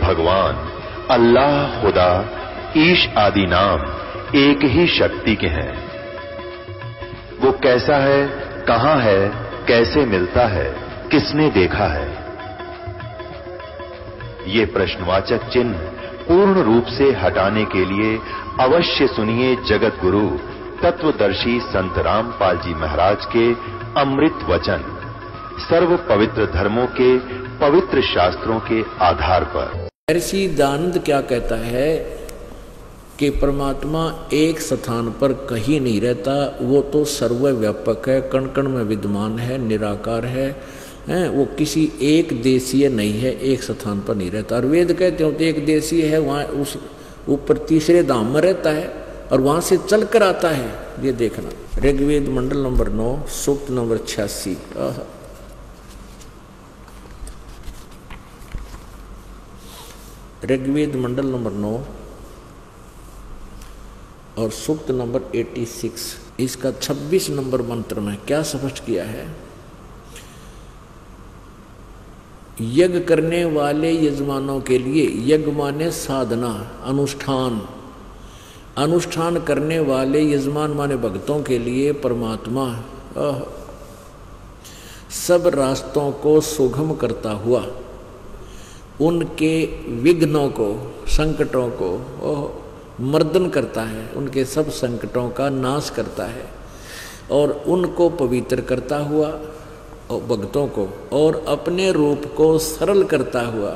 भगवान, अल्लाह, खुदा, ईश आदि नाम एक ही शक्ति के हैं। वो कैसा है, कहां है, कैसे मिलता है, किसने देखा है? ये प्रश्नवाचक चिन्ह पूर्ण रूप से हटाने के लिए अवश्य सुनिए जगत गुरु तत्वदर्शी संत रामपाल जी महाराज के अमृत वचन, सर्व पवित्र धर्मों के पवित्र शास्त्रों के आधार पर। महर्षि दयानंद क्या कहता है कि परमात्मा एक स्थान पर कहीं नहीं रहता, वो तो सर्वव्यापक है, कण कण में विद्यमान है, निराकार है, वो किसी एक देशीय नहीं है, एक स्थान पर नहीं रहता। और वेद कहते हो तो एक देशीय है, वहाँ उस ऊपर तीसरे धाम में रहता है और वहां से चल कर आता है। ये देखना, ऋग्वेद मंडल नंबर 9 सूक्त नंबर 86। ऋग्वेद मंडल नंबर 9 और सूक्त नंबर 86, इसका 26 नंबर मंत्र में क्या स्पष्ट किया है? यज्ञ करने वाले यजमानों के लिए, यज्ञ माने साधना, अनुष्ठान, अनुष्ठान करने वाले यजमान माने भक्तों के लिए परमात्मा सब रास्तों को सुगम करता हुआ उनके विघ्नों को, संकटों को मर्दन करता है, उनके सब संकटों का नाश करता है और उनको पवित्र करता हुआ और भक्तों को, और अपने रूप को सरल करता हुआ,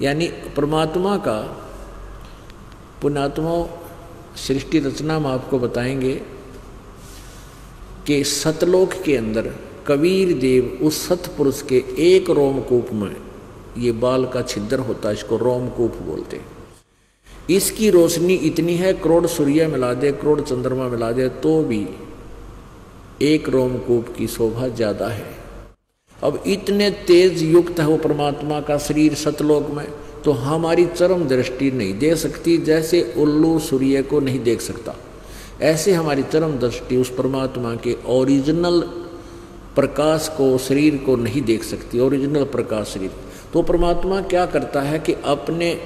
यानी परमात्मा का पुण्यात्मा सृष्टि रचना में आपको बताएंगे कि सतलोक के अंदर कबीर देव उस सतपुरुष के एक रोमकूप में, ये बाल का छिद्र होता है, इसको रोमकूप बोलते हैं। इसकी रोशनी इतनी है, करोड़ सूर्य मिला दे, करोड़ चंद्रमा मिला दे तो भी एक रोमकूप की शोभा ज्यादा है। अब इतने तेज युक्त है वो परमात्मा का शरीर सतलोक में, तो हमारी चरम दृष्टि नहीं दे सकती। जैसे उल्लू सूर्य को नहीं देख सकता, ऐसे हमारी चरम दृष्टि उस परमात्मा के ओरिजिनल प्रकाश को, शरीर को नहीं देख सकती, ओरिजिनल प्रकाश शरीर। तो परमात्मा क्या करता है कि अपने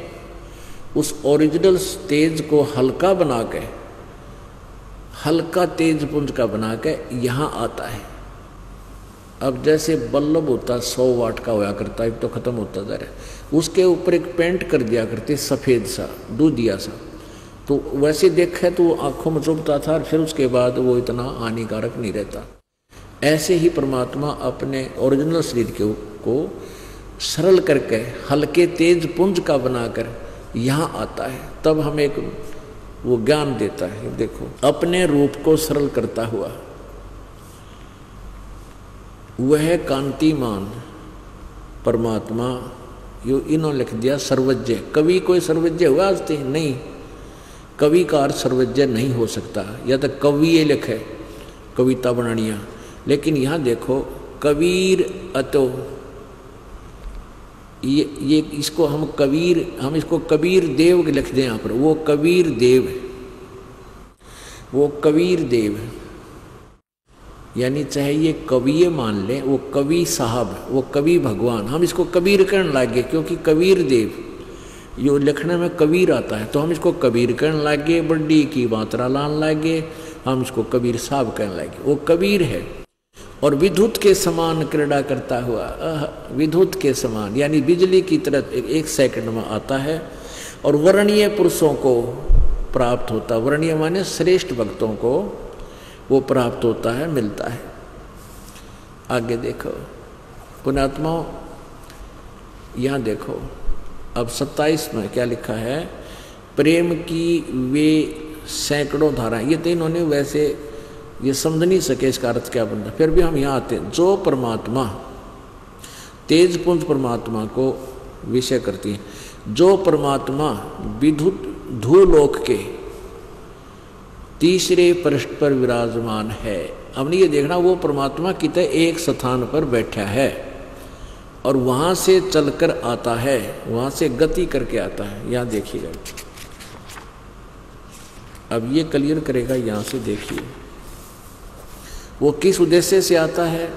उस ओरिजिनल तेज को हल्का बना के, हल्का तेज पुंज का बना के यहाँ आता है। अब जैसे बल्ब होता 100 वाट का होया करता है, तो खत्म होता जा रहा है, उसके ऊपर एक पेंट कर दिया करते सफ़ेद सा, दूधिया सा, तो वैसे देखे तो आंखों में चुभता था, फिर उसके बाद वो इतना हानिकारक नहीं रहता। ऐसे ही परमात्मा अपने ओरिजिनल शरीर को सरल करके हल्के तेज पुंज का बनाकर यहाँ आता है, तब हमें एक वो ज्ञान देता है। देखो, अपने रूप को सरल करता हुआ वह कांतिमान परमात्मा, यो इन्होंने लिख दिया सर्वज्ञ। कवि कोई सर्वज्ञ हुआ आज तक नहीं, कवि का अर्थ सर्वज्ञ नहीं हो सकता, या तो कवि ये लिखे कविता बनानिया, लेकिन यहाँ देखो कबीर अतो, ये इसको हम इसको कबीर देव लिख दें यहाँ पर, वो कबीर देव, वो कबीर देव, यानी चाहे ये कवि मान लें, वो कवि साहब, वो कवि भगवान, हम इसको कबीर कहने लगे क्योंकि कबीर देव यो लिखने में कबीर आता है, तो हम इसको कबीर कहने लगे, बड्डी की मात्रा लाने लगे, हम इसको कबीर साहब कहने लगे। वो कबीर है और विद्युत के समान क्रीड़ा करता हुआ, विद्युत के समान यानी बिजली की तरह एक सेकंड में आता है और वर्णीय पुरुषों को प्राप्त होता, वर्णीय माने श्रेष्ठ भक्तों को वो प्राप्त होता है, मिलता है। आगे देखो पुण्यात्माओं, यहाँ देखो अब 27 में क्या लिखा है, प्रेम की वे सैकड़ों धाराएं। ये तो इन्होंने वैसे ये समझ नहीं सके इसका अर्थ क्या बनता, फिर भी हम यहाँ आते हैं। जो परमात्मा तेज पुंज परमात्मा को विषय करती है, जो परमात्मा विद्युत धूलोक के तीसरे पृष्ठ पर विराजमान है। हमने ये देखना वो परमात्मा कितने एक स्थान पर बैठा है और वहां से चलकर आता है, वहां से गति करके आता है। यहां देखिएगा, अब ये क्लियर करेगा, यहां से देखिए वो किस उद्देश्य से आता है।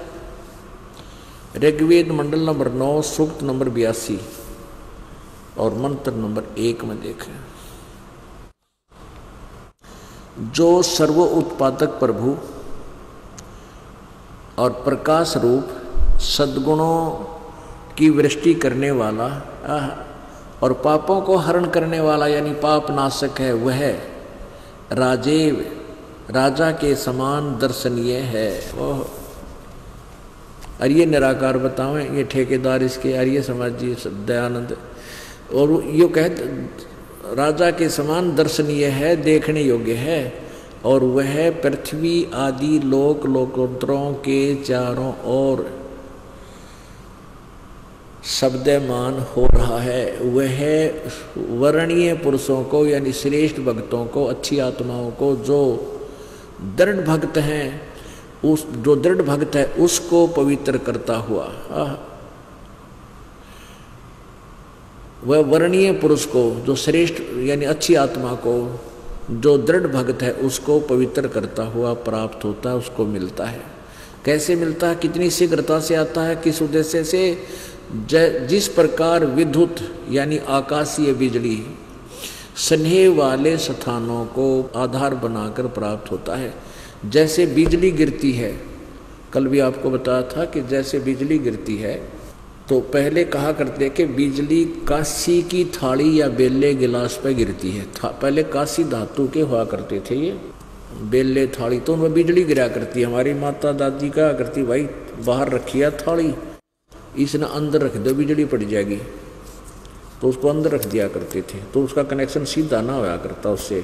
ऋग्वेद मंडल नंबर 9 सूक्त नंबर 82, और मंत्र नंबर 1 में देखें, जो सर्व उत्पादक प्रभु और प्रकाश रूप सद्गुणों की वृष्टि करने वाला और पापों को हरण करने वाला यानी पाप नाशक है, वह राजेव राजा के समान दर्शनीय है। वह और ये निराकार बतावें, ये ठेकेदार इसके आर्य समाज जी दयानंद, और यो कहते राजा के समान दर्शनीय है, देखने योग्य है, और वह पृथ्वी आदि लोक लोकोत्तरों के चारों ओर शब्दमान हो रहा है। वह वर्णीय पुरुषों को यानी श्रेष्ठ भक्तों को, अच्छी आत्माओं को, जो दृढ़ भक्त हैं, उस जो दृढ़ भक्त है उसको पवित्र करता हुआ, वह वर्णीय पुरुष को, जो श्रेष्ठ यानी अच्छी आत्मा को, जो दृढ़ भक्त है उसको पवित्र करता हुआ प्राप्त होता है, उसको मिलता है। कैसे मिलता है, कितनी शीघ्रता से आता है, किस उद्देश्य से, जिस प्रकार विद्युत यानी आकाशीय बिजली स्नेह वाले स्थानों को आधार बनाकर प्राप्त होता है। जैसे बिजली गिरती है, कल भी आपको बताया था कि जैसे बिजली गिरती है तो पहले कहा करते कि बिजली कांसी की थाली या बेले गिलास पर गिरती है। पहले कांसी धातु के हुआ करते थे ये बेले थाली, तो उनमें बिजली गिरा करती है। हमारी माता दादी कहा करती, भाई बाहर रखी है थाली, इसने अंदर रख दो बिजली पड़ जाएगी, तो उसको अंदर रख दिया करते थे, तो उसका कनेक्शन सीधा ना होया करता उससे।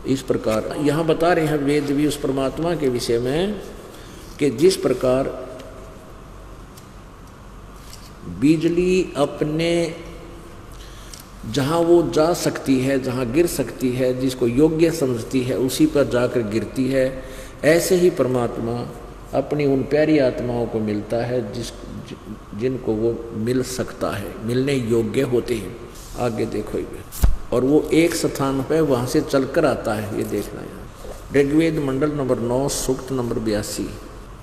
इस प्रकार यहाँ बता रहे हैं वेद भी उस परमात्मा के विषय में कि जिस प्रकार बिजली अपने जहाँ वो जा सकती है, जहाँ गिर सकती है, जिसको योग्य समझती है उसी पर जाकर गिरती है, ऐसे ही परमात्मा अपनी उन प्यारी आत्माओं को मिलता है जिनको वो मिल सकता है, मिलने योग्य होते हैं। आगे देखो ये, और वो एक स्थान पे वहाँ से चलकर आता है, ये देखना है। ऋग्वेद मंडल नंबर 9 सूक्त नंबर 82,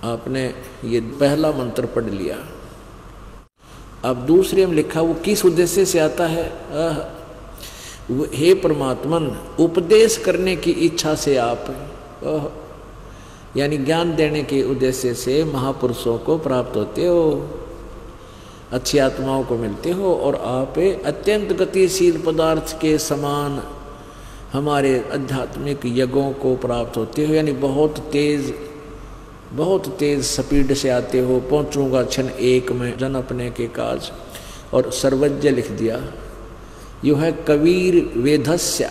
आपने ये पहला मंत्र पढ़ लिया। अब दूसरे में लिखा वो किस उद्देश्य से आता है, हे परमात्मन उपदेश करने की इच्छा से आप, यानी ज्ञान देने के उद्देश्य से महापुरुषों को प्राप्त होते हो, अच्छी आत्माओं को मिलते हो, और आप अत्यंत गतिशील पदार्थ के समान हमारे आध्यात्मिक यज्ञों को प्राप्त होते हो, यानी बहुत तेज स्पीड से आते हो। पहुँचूंगा क्षण एक में जन अपने के काज, और सर्वज्ञ लिख दिया। यो है कबीर वेधस्य,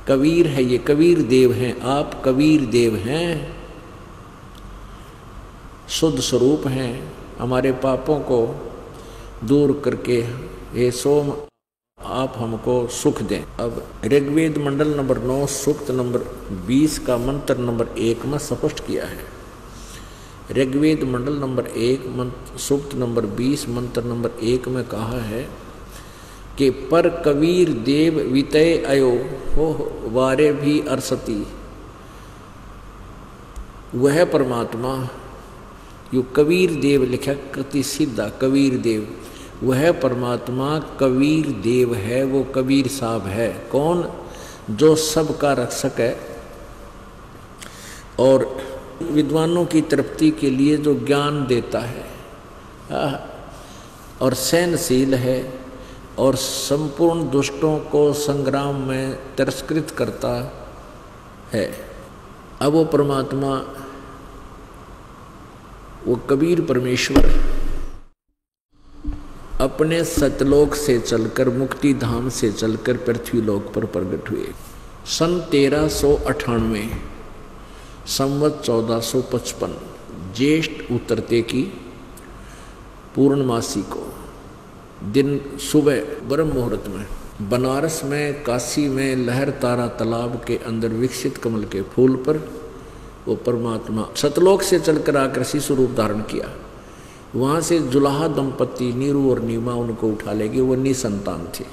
कबीर है ये, कबीर देव हैं आप, कबीर देव हैं, शुद्ध स्वरूप हैं, हमारे पापों को दूर करके हे सोम आप हमको सुख दें। अब ऋग्वेद मंडल नंबर 9 सूक्त नंबर 20 का मंत्र नंबर 1 में स्पष्ट किया है। ऋग्वेद मंडल नंबर 1 सूक्त नंबर 20 मंत्र नंबर 1 में कहा है कि पर कबीर देव वितय अयो हो वारे भी अरसती, वह परमात्मा, यो कबीर देव लिखा कृति सीधा, कबीर देव, वह परमात्मा कबीर देव है, वो कबीर साहब है। कौन, जो सबका रक्षक है और विद्वानों की तृप्ति के लिए जो ज्ञान देता है, और सहनशील है, और संपूर्ण दुष्टों को संग्राम में तिरस्कृत करता है। अब वो परमात्मा, वो कबीर परमेश्वर अपने सतलोक से चलकर, मुक्ति धाम से चलकर पृथ्वी लोक पर प्रकट हुए। सन 1398 संवत 1455 ज्येष्ठ उतरते की पूर्णमासी को दिन सुबह ब्रह्म मुहूर्त में बनारस में, काशी में लहर तारा तालाब के अंदर विकसित कमल के फूल पर वो परमात्मा सतलोक से चलकर आकर शिशु रूप धारण किया। वहाँ से जुलाहा दंपति नीरू और नीमा उनको उठा लेगी, वो निसंतान थे।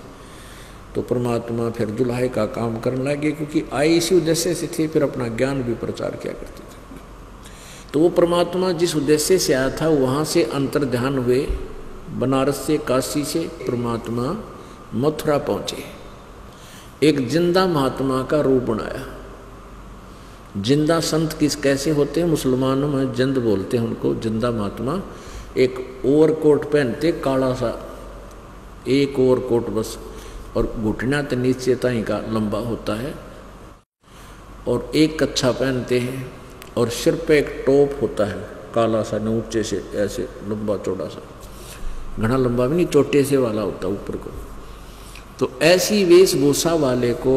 तो परमात्मा फिर जुलाहे का काम करने लगे, क्योंकि आई इसी उद्देश्य से थे, फिर अपना ज्ञान भी प्रचार किया करते थे। तो वो परमात्मा जिस उद्देश्य से आया था वहाँ से अंतर ध्यान हुए बनारस से, काशी से परमात्मा मथुरा पहुँचे। एक जिंदा महात्मा का रूप बनाया। जिंदा संत कैसे होते हैं? मुसलमानों में जिंद बोलते हैं उनको, जिंदा महात्मा। एक ओवरकोट पहनते काला सा, एक ओवरकोट बस, और घुटना तो नीचे ताई का लंबा होता है, और एक कच्छा पहनते हैं, और सिर पे एक टोप होता है काला सा, नीचे से ऐसे लंबा चौड़ा सा, घना लंबा भी नहीं, चोटे से वाला होता ऊपर को। तो ऐसी वेशभूषा वाले को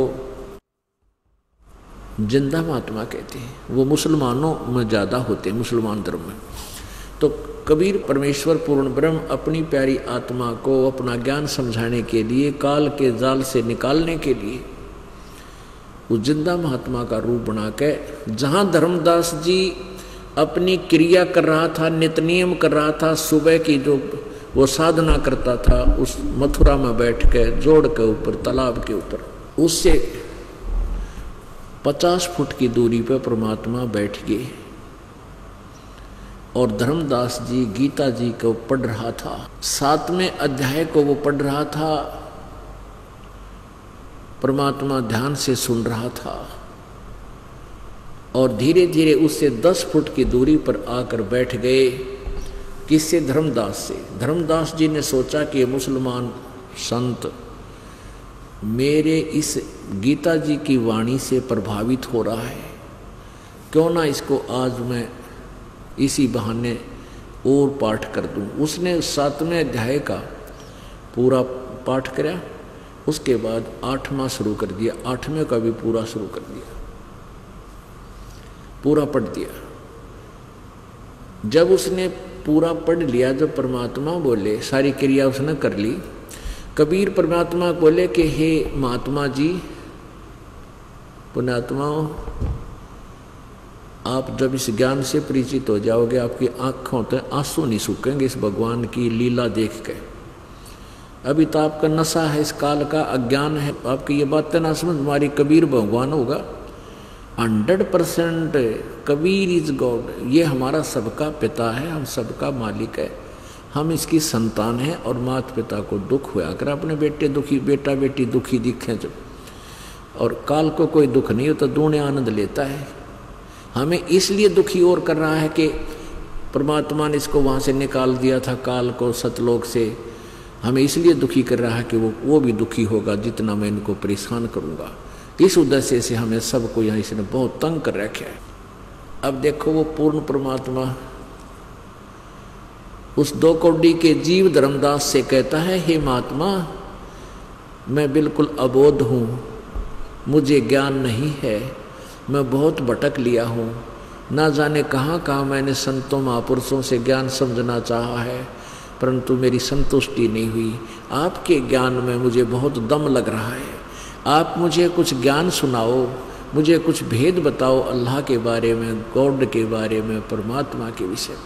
जिंदा महात्मा कहते हैं। वो मुसलमानों में ज़्यादा होते हैं, मुसलमान धर्म में। तो कबीर परमेश्वर पूर्ण ब्रह्म अपनी प्यारी आत्मा को अपना ज्ञान समझाने के लिए, काल के जाल से निकालने के लिए उस जिंदा महात्मा का रूप बना के, जहाँ धर्मदास जी अपनी क्रिया कर रहा था, नित्य नियम कर रहा था, सुबह की जो वो साधना करता था, उस मथुरा में बैठ के जोड़ के ऊपर, तालाब के ऊपर, उससे 50 फुट की दूरी पर परमात्मा बैठ गए और धर्मदास जी गीता जी को पढ़ रहा था। 7वें अध्याय को वो पढ़ रहा था, परमात्मा ध्यान से सुन रहा था, और धीरे धीरे उससे 10 फुट की दूरी पर आकर बैठ गए। किससे? धर्मदास से। धर्मदास जी ने सोचा कि ये मुसलमान संत मेरे इस गीता जी की वाणी से प्रभावित हो रहा है, क्यों ना इसको आज मैं इसी बहाने और पाठ कर दूं। उसने 7वें अध्याय का पूरा पाठ किया, उसके बाद 8वां शुरू कर दिया, 8वें का भी पूरा शुरू कर दिया, पूरा पढ़ दिया। जब उसने पूरा पढ़ लिया, जब परमात्मा बोले, सारी क्रिया उसने कर ली, कबीर परमात्मा बोले कि हे महात्मा जी, पुण्यात्माओं, आप जब इस ज्ञान से परिचित हो जाओगे, आपकी आंखों से आंसू नहीं सूखेंगे इस भगवान की लीला देख के। अभी तो आपका नशा है, इस काल का अज्ञान है, आपकी ये बातें ना समझ। हमारी कबीर भगवान होगा 100%, कबीर इज गॉड, ये हमारा सबका पिता है, हम सबका मालिक है, हम इसकी संतान हैं, और माता पिता को दुख हुआ कर अपने बेटे दुखी, बेटा बेटी दुखी दिखें जब, और काल को कोई दुख नहीं होता, दूने आनंद लेता है। हमें इसलिए दुखी और कर रहा है कि परमात्मा ने इसको वहाँ से निकाल दिया था, काल को सतलोक से, हमें इसलिए दुखी कर रहा है कि वो भी दुखी होगा जितना मैं इनको परेशान करूँगा। इस उद्देश्य से हमें सबको यहाँ इसने बहुत तंग कर रखा है। अब देखो, वो पूर्ण परमात्मा उस 2 कौड़ी के जीव धर्मदास से कहता है, हे महात्मा, मैं बिल्कुल अबोध हूँ, मुझे ज्ञान नहीं है, मैं बहुत भटक लिया हूँ, ना जाने कहाँ कहाँ मैंने संतों महापुरुषों से ज्ञान समझना चाहा है, परंतु मेरी संतुष्टि नहीं हुई। आपके ज्ञान में मुझे बहुत दम लग रहा है, आप मुझे कुछ ज्ञान सुनाओ, मुझे कुछ भेद बताओ अल्लाह के बारे में, गॉड के बारे में, परमात्मा के विषय।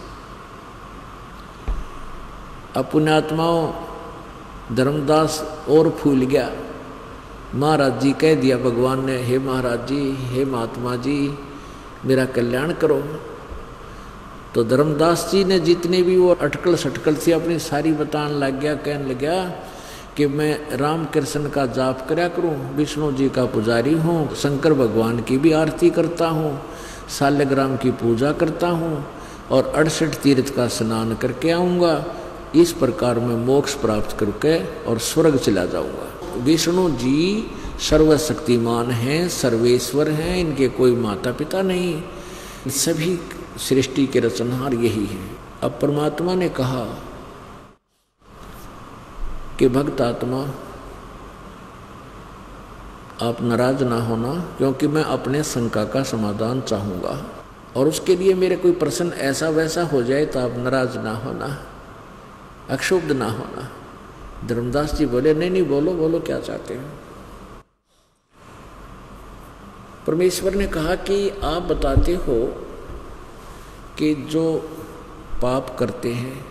अब पुण्यात्माओं, धर्मदास और फूल गया। महाराज जी कह दिया भगवान ने, हे महाराज जी, हे महात्मा जी, मेरा कल्याण करो। तो धर्मदास जी ने जितने भी वो अटकल सटकल से अपनी सारी बताने लग गया, कहने लग गया कि मैं राम कृष्ण का जाप करया करूं, विष्णु जी का पुजारी हूँ, शंकर भगवान की भी आरती करता हूँ, शालिग्राम की पूजा करता हूँ, और 68 तीर्थ का स्नान करके आऊँगा। इस प्रकार मैं मोक्ष प्राप्त करके और स्वर्ग चला जाऊँगा। विष्णु जी सर्वशक्तिमान हैं, सर्वेश्वर हैं, इनके कोई माता पिता नहीं, सभी सृष्टि के रचनहार यही हैं। अब परमात्मा ने कहा कि भक्त आत्मा, आप नाराज ना होना, क्योंकि मैं अपने शंका का समाधान चाहूँगा, और उसके लिए मेरे कोई प्रश्न ऐसा वैसा हो जाए तो आप नाराज ना होना, अक्षुब्ध ना होना। धर्मदास जी बोले, नहीं नहीं, बोलो बोलो, क्या चाहते हो। परमेश्वर ने कहा कि आप बताते हो कि जो पाप करते हैं,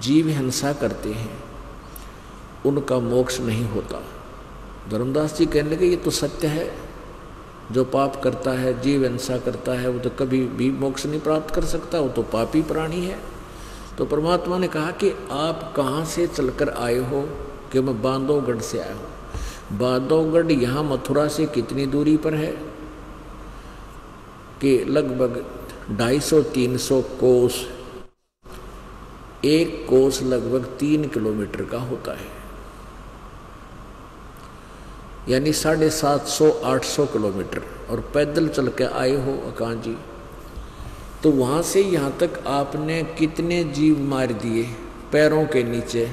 जीव हिंसा करते हैं, उनका मोक्ष नहीं होता। धर्मदास जी कहने लगे, ये तो सत्य है, जो पाप करता है, जीव हिंसा करता है, वो तो कभी भी मोक्ष नहीं प्राप्त कर सकता, वो तो पापी प्राणी है। तो परमात्मा ने कहा कि आप कहाँ से चलकर आए हो? कि मैं बांधवगढ़ से आया हूँ। बांधवगढ़ यहाँ मथुरा से कितनी दूरी पर है? कि लगभग 250-300 कोस। एक कोस लगभग 3 किलोमीटर का होता है, यानी 750-800 किलोमीटर। और पैदल चल के आए हो आकांत जी, तो वहां से यहां तक आपने कितने जीव मार दिए पैरों के नीचे।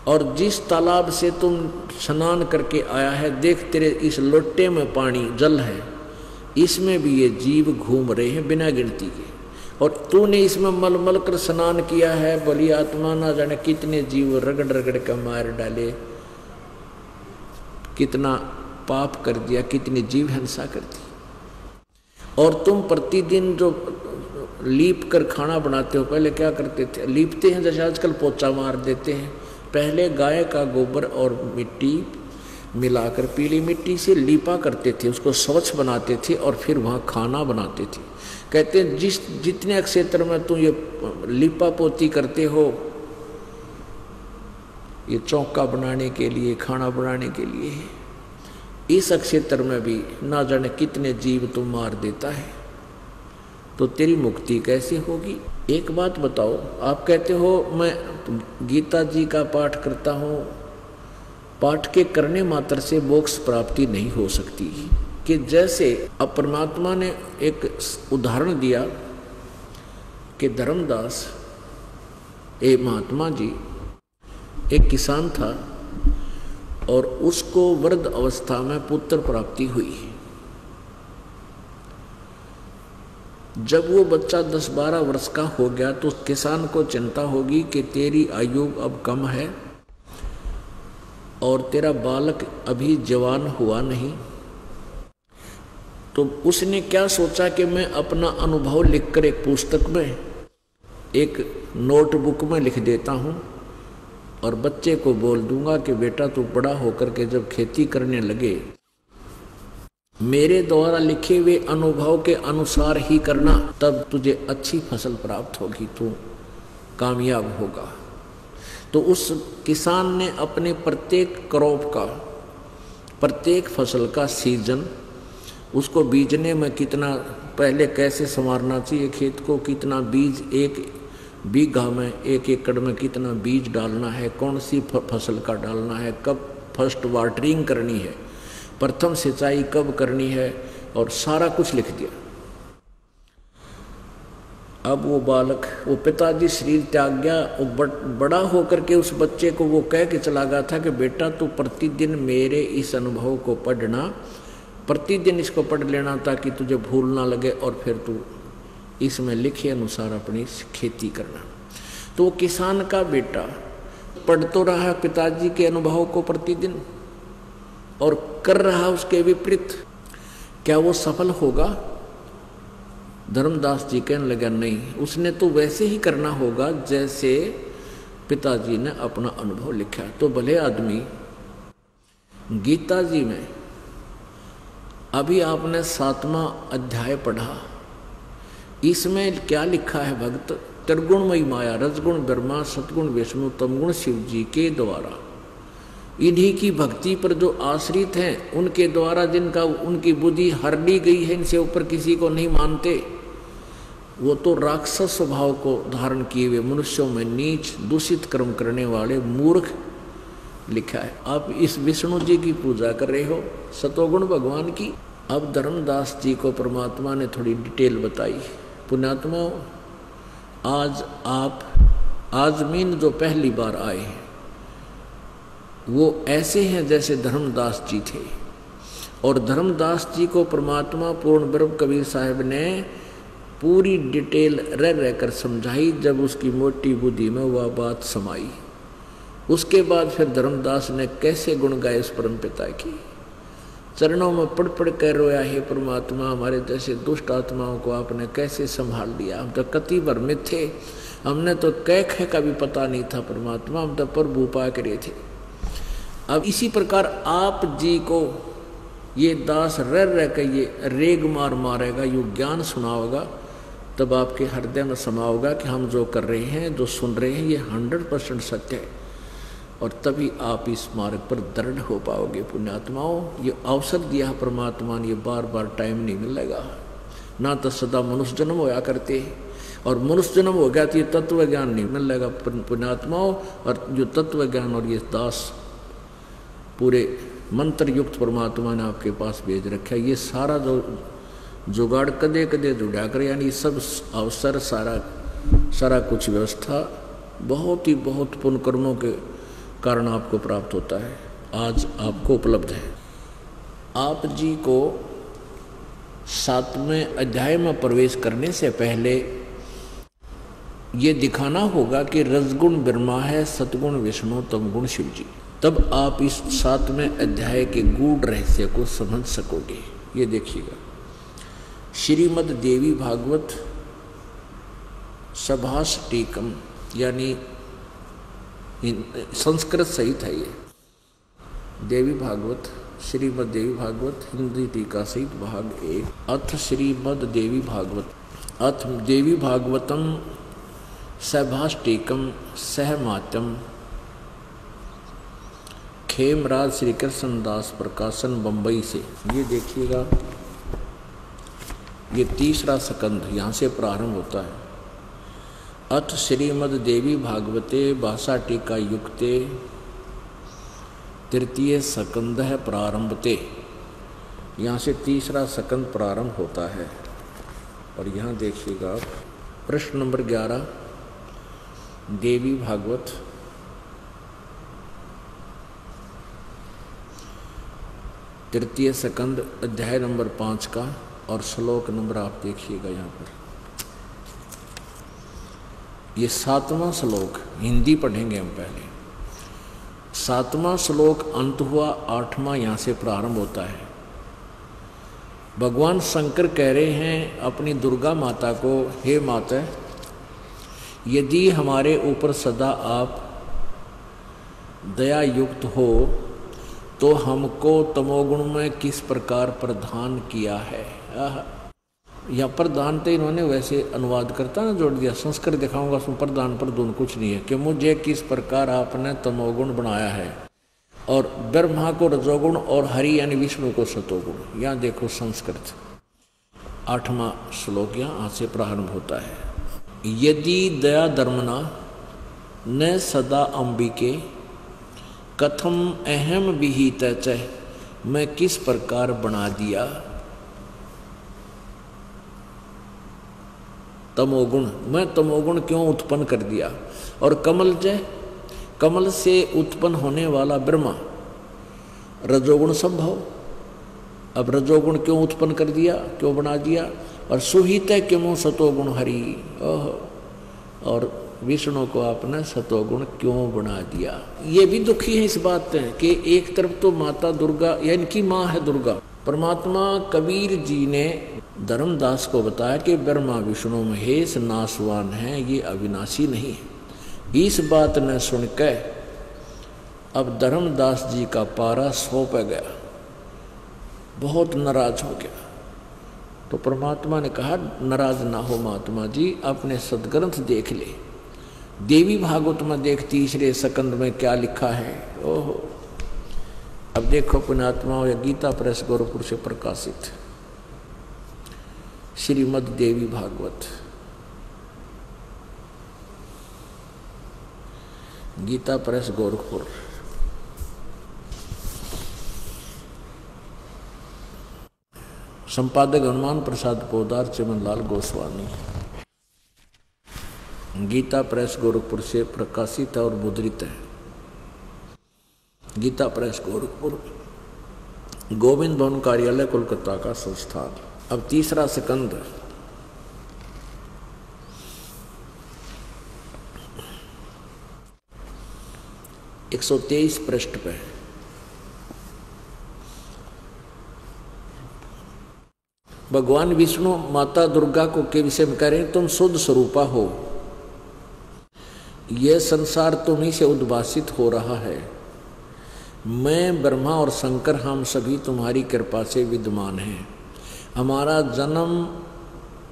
और जिस तालाब से तुम स्नान करके आया है, देख तेरे इस लोटे में पानी जल है, इसमें भी ये जीव घूम रहे हैं बिना गिनती के। और तूने इसमें मल मल कर स्नान किया है, बली आत्मा ना जाने कितने जीव रगड़ रगड़ कर मार डाले, कितना पाप कर दिया, कितनी जीव हिंसा कर दी। और तुम प्रतिदिन जो लीप कर खाना बनाते हो, पहले क्या करते थे? लीपते हैं जैसे आजकल पोचा मार देते हैं। पहले गाय का गोबर और मिट्टी मिलाकर पीली मिट्टी से लीपा करते थे, उसको स्वच्छ बनाते थे और फिर वहाँ खाना बनाते थे। कहते हैं जितने क्षेत्र में तुम ये लीपा पोती करते हो, ये चौका बनाने के लिए, खाना बनाने के लिए, इस क्षेत्र में भी ना जाने कितने जीव तुम मार देता है, तो तेरी मुक्ति कैसे होगी? एक बात बताओ, आप कहते हो मैं गीता जी का पाठ करता हूँ, पाठ के करने मात्र से मोक्ष प्राप्ति नहीं हो सकती। कि जैसे अब परमात्मा ने एक उदाहरण दिया कि धर्मदास महात्मा जी, एक किसान था और उसको वृद्ध अवस्था में पुत्र प्राप्ति हुई। जब वो बच्चा 10-12 वर्ष का हो गया तो किसान को चिंता होगी कि तेरी आयु अब कम है और तेरा बालक अभी जवान हुआ नहीं। तो उसने क्या सोचा कि मैं अपना अनुभव लिखकर एक पुस्तक में, एक नोटबुक में लिख देता हूँ और बच्चे को बोल दूंगा कि बेटा तू बड़ा होकर के जब खेती करने लगे, मेरे द्वारा लिखे हुए अनुभव के अनुसार ही करना, तब तुझे अच्छी फसल प्राप्त होगी, तू कामयाब होगा। तो उस किसान ने अपने प्रत्येक क्रॉप का, प्रत्येक फसल का सीजन, उसको बीजने में कितना पहले कैसे संवारना चाहिए खेत को, कितना बीज एक बीघा में, 1 एकड़ में कितना बीज डालना है, कौन सी फसल का डालना है, कब फर्स्ट वाटरिंग करनी है, प्रथम सिंचाई कब करनी है, और सारा कुछ लिख दिया। अब वो बालक, वो पिताजी शरीर त्याग गया, वो बड़ा होकर के उस बच्चे को वो कह के चला गया था कि बेटा तू प्रतिदिन मेरे इस अनुभव को पढ़ना, प्रतिदिन इसको पढ़ लेना ताकि तुझे भूल ना लगे, और फिर तू इसमें लिखे अनुसार अपनी खेती करना। तो वो किसान का बेटा पढ़ तो रहा पिताजी के अनुभव को प्रतिदिन और कर रहा उसके विपरीत। क्या वो सफल होगा? धर्मदास जी कहने लगा नहीं, उसने तो वैसे ही करना होगा जैसे पिताजी ने अपना अनुभव लिखा। तो भले आदमी, गीता जी में अभी आपने 7वां अध्याय पढ़ा, इसमें क्या लिखा है? भक्त त्रिगुणमयी माया, रजगुण ब्रह्मा, सतगुण विष्णु, तमगुण शिव जी के द्वारा, इन्हीं की भक्ति पर जो आश्रित हैं, उनके द्वारा जिनका उनकी बुद्धि हर ली गई है, इनसे ऊपर किसी को नहीं मानते, वो तो राक्षस स्वभाव को धारण किए हुए मनुष्यों में नीच दूषित कर्म करने वाले मूर्ख लिखा है। आप इस विष्णु जी की पूजा कर रहे हो, सतोगुण भगवान की। अब धर्मदास जी को परमात्मा ने थोड़ी डिटेल बताई। पुण्यात्मा, आज आप आजमीन जो पहली बार आए हैं वो ऐसे हैं जैसे धर्मदास जी थे, और धर्मदास जी को परमात्मा पूर्ण ब्रह्म कबीर साहब ने पूरी डिटेल रह रहकर समझाई। जब उसकी मोटी बुद्धि में वह बात समाई, उसके बाद फिर धर्मदास ने कैसे गुण गाए उस परम पिता की, चरणों में पड़ पड़ कर रोया, हे परमात्मा हमारे जैसे दुष्ट आत्माओं को आपने कैसे संभाल लिया, हम तो कति भ्रमित थे, हमने तो कह का भी पता नहीं था परमात्मा, हम तो प्रभु पा करे थे। अब इसी प्रकार आप जी को ये दास रह कर ये रेग मारेगा, यू ज्ञान सुनाओगा, तब आपके हृदय में समा होगा कि हम जो कर रहे हैं, जो सुन रहे हैं, ये 100% सत्य है। और तभी आप इस मार्ग पर दृढ़ हो पाओगे। पुण्यात्माओं, ये अवसर दिया परमात्मा ने, ये बार बार टाइम नहीं मिलेगा। ना तो सदा मनुष्य जन्म होया करते, और मनुष्य जन्म हो गया तो ये तत्व ज्ञान नहीं मिलेगा पुण्यात्माओं। और जो तत्व ज्ञान और ये दास पूरे मंत्र युक्त परमात्मा ने आपके पास भेज रखा है, ये सारा जो जुगाड़ कदे कदे जुड़ा कर, यानी सब अवसर, सारा कुछ व्यवस्था बहुत पुण्य कर्मों के कारण आपको प्राप्त होता है, आज आपको उपलब्ध है। आप जी को 7वें अध्याय में प्रवेश करने से पहले ये दिखाना होगा कि रजगुण ब्रह्मा है, सतगुण विष्णु, तमगुण शिव जी। तब आप इस 7वें अध्याय के गूढ़ रहस्य को समझ सकोगे। ये देखिएगा, श्रीमद् देवी भागवत सभाष्टीकम, यानी संस्कृत सहित है ये देवी भागवत, श्रीमद् देवी भागवत हिंदी टीका सहित भाग 1। अथ श्रीमद् देवी भागवत, अथ देवी भागवतम सभाष्टीकम सहमात्यम, खेमराज श्री कृष्ण दास प्रकाशन बंबई से। ये देखिएगा, ये तीसरा स्कंध यहाँ से प्रारंभ होता है। अथ श्रीमद् देवी भागवते भाषा टीका युक्ते तृतीय स्कंध है प्रारंभते। यहाँ से तीसरा स्कंध प्रारंभ होता है। और यहाँ देखिएगा प्रश्न नंबर 11, देवी भागवत तृतीय स्कंध अध्याय नंबर 5 का, और श्लोक नंबर आप देखिएगा यहाँ पर। ये 7वां श्लोक हिंदी पढ़ेंगे हम पहले। 7वां श्लोक अंत हुआ, 8वां यहाँ से प्रारंभ होता है। भगवान शंकर कह रहे हैं अपनी दुर्गा माता को, हे माता, यदि हमारे ऊपर सदा आप दया युक्त हो तो हमको तमोगुण में किस प्रकार प्रदान किया है। या प्रदान तो इन्होंने वैसे अनुवाद करता ना जोड़ दिया, संस्कृत दिखाऊंगा उसमें प्रदान प्रदून कुछ नहीं है, कि मुझे किस प्रकार आपने तमोगुण बनाया है, और ब्रह्मा को रजोगुण और हरि यानी विष्णु को सतोगुण। यहाँ देखो संस्कृत 8वां श्लोक यहाँ से प्रारंभ होता है। यदि दया धर्मना न सदा अंबिके कथम अहम विहित च, मैं किस प्रकार बना दिया तमोगुण, मैं तमोगुण क्यों उत्पन्न कर दिया। और कमल जय, कमल से उत्पन्न होने वाला ब्रह्मा, रजोगुण संभव, अब रजोगुण क्यों उत्पन्न कर दिया, क्यों बना दिया। और सुहित क्यों सतोगुण हरि, और विष्णु को आपने सतोगुण क्यों बना दिया। ये भी दुखी है इस बात है कि एक तरफ तो माता दुर्गा, या इनकी माँ है दुर्गा। परमात्मा कबीर जी ने धर्मदास को बताया कि ब्रह्मा विष्णु महेश नासवान है, ये अविनाशी नहीं है। इस बात ने सुनकर अब धर्मदास जी का पारा 100 पे गया, बहुत नाराज हो गया। तो परमात्मा ने कहा, नाराज ना हो महात्मा जी, अपने सदग्रंथ देख ले। देवी भागवत में देख तीसरे स्कंद में क्या लिखा है। ओहो, अब देखो पुण्यात्माओं, या गीता प्रेस गोरखपुर से प्रकाशित श्रीमद् देवी भागवत, गीता प्रेस गोरखपुर, संपादक हनुमान प्रसाद पोदार, चमनलाल गोस्वामी। गीता प्रेस गोरखपुर से प्रकाशित और मुद्रित है। गीता प्रेस गोरखपुर, गोविंद भवन कार्यालय कोलकाता का संस्थान। अब तीसरा स्कंद, एक 123 पृष्ठ पे। भगवान विष्णु माता दुर्गा को के विषय में कह रहे हैं, तुम शुद्ध स्वरूपा हो, यह संसार तुम्हीं से उद्भासित हो रहा है। मैं ब्रह्मा और शंकर हम सभी तुम्हारी कृपा से विद्यमान हैं। हमारा जन्म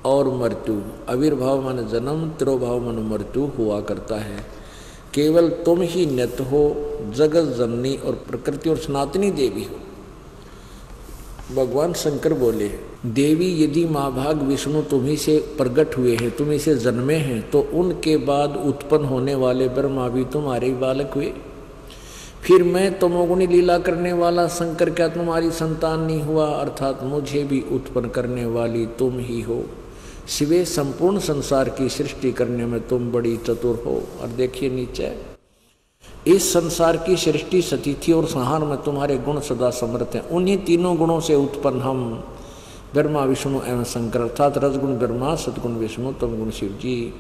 और मृत्यु, आविर्भाव माने जन्म, तिरोभाव माने मृत्यु हुआ करता है। केवल तुम ही नित्य हो, जगत जननी और प्रकृति और सनातनी देवी हो। भगवान शंकर बोले, देवी यदि महाभाग विष्णु तुम्ही से प्रकट हुए हैं, तुम्ही से जन्मे हैं, तो उनके बाद उत्पन्न होने वाले ब्रह्मा भी तुम्हारे बालक हुए। फिर मैं तमोगुणी लीला करने वाला शंकर क्या तुम्हारी संतान नहीं हुआ? अर्थात मुझे भी उत्पन्न करने वाली तुम ही हो। शिवे संपूर्ण संसार की सृष्टि करने में तुम बड़ी चतुर हो। और देखिए नीचे, इस संसार की सृष्टि, स्थिति और संहार में तुम्हारे गुण सदा समर्थ हैं। उन्हीं तीनों गुणों से उत्पन्न हम ब्रह्मा विष्णु एवं शंकर, अर्थात रजगुण ब्रह्मा, सतगुण विष्णु, तमगुण शिव जी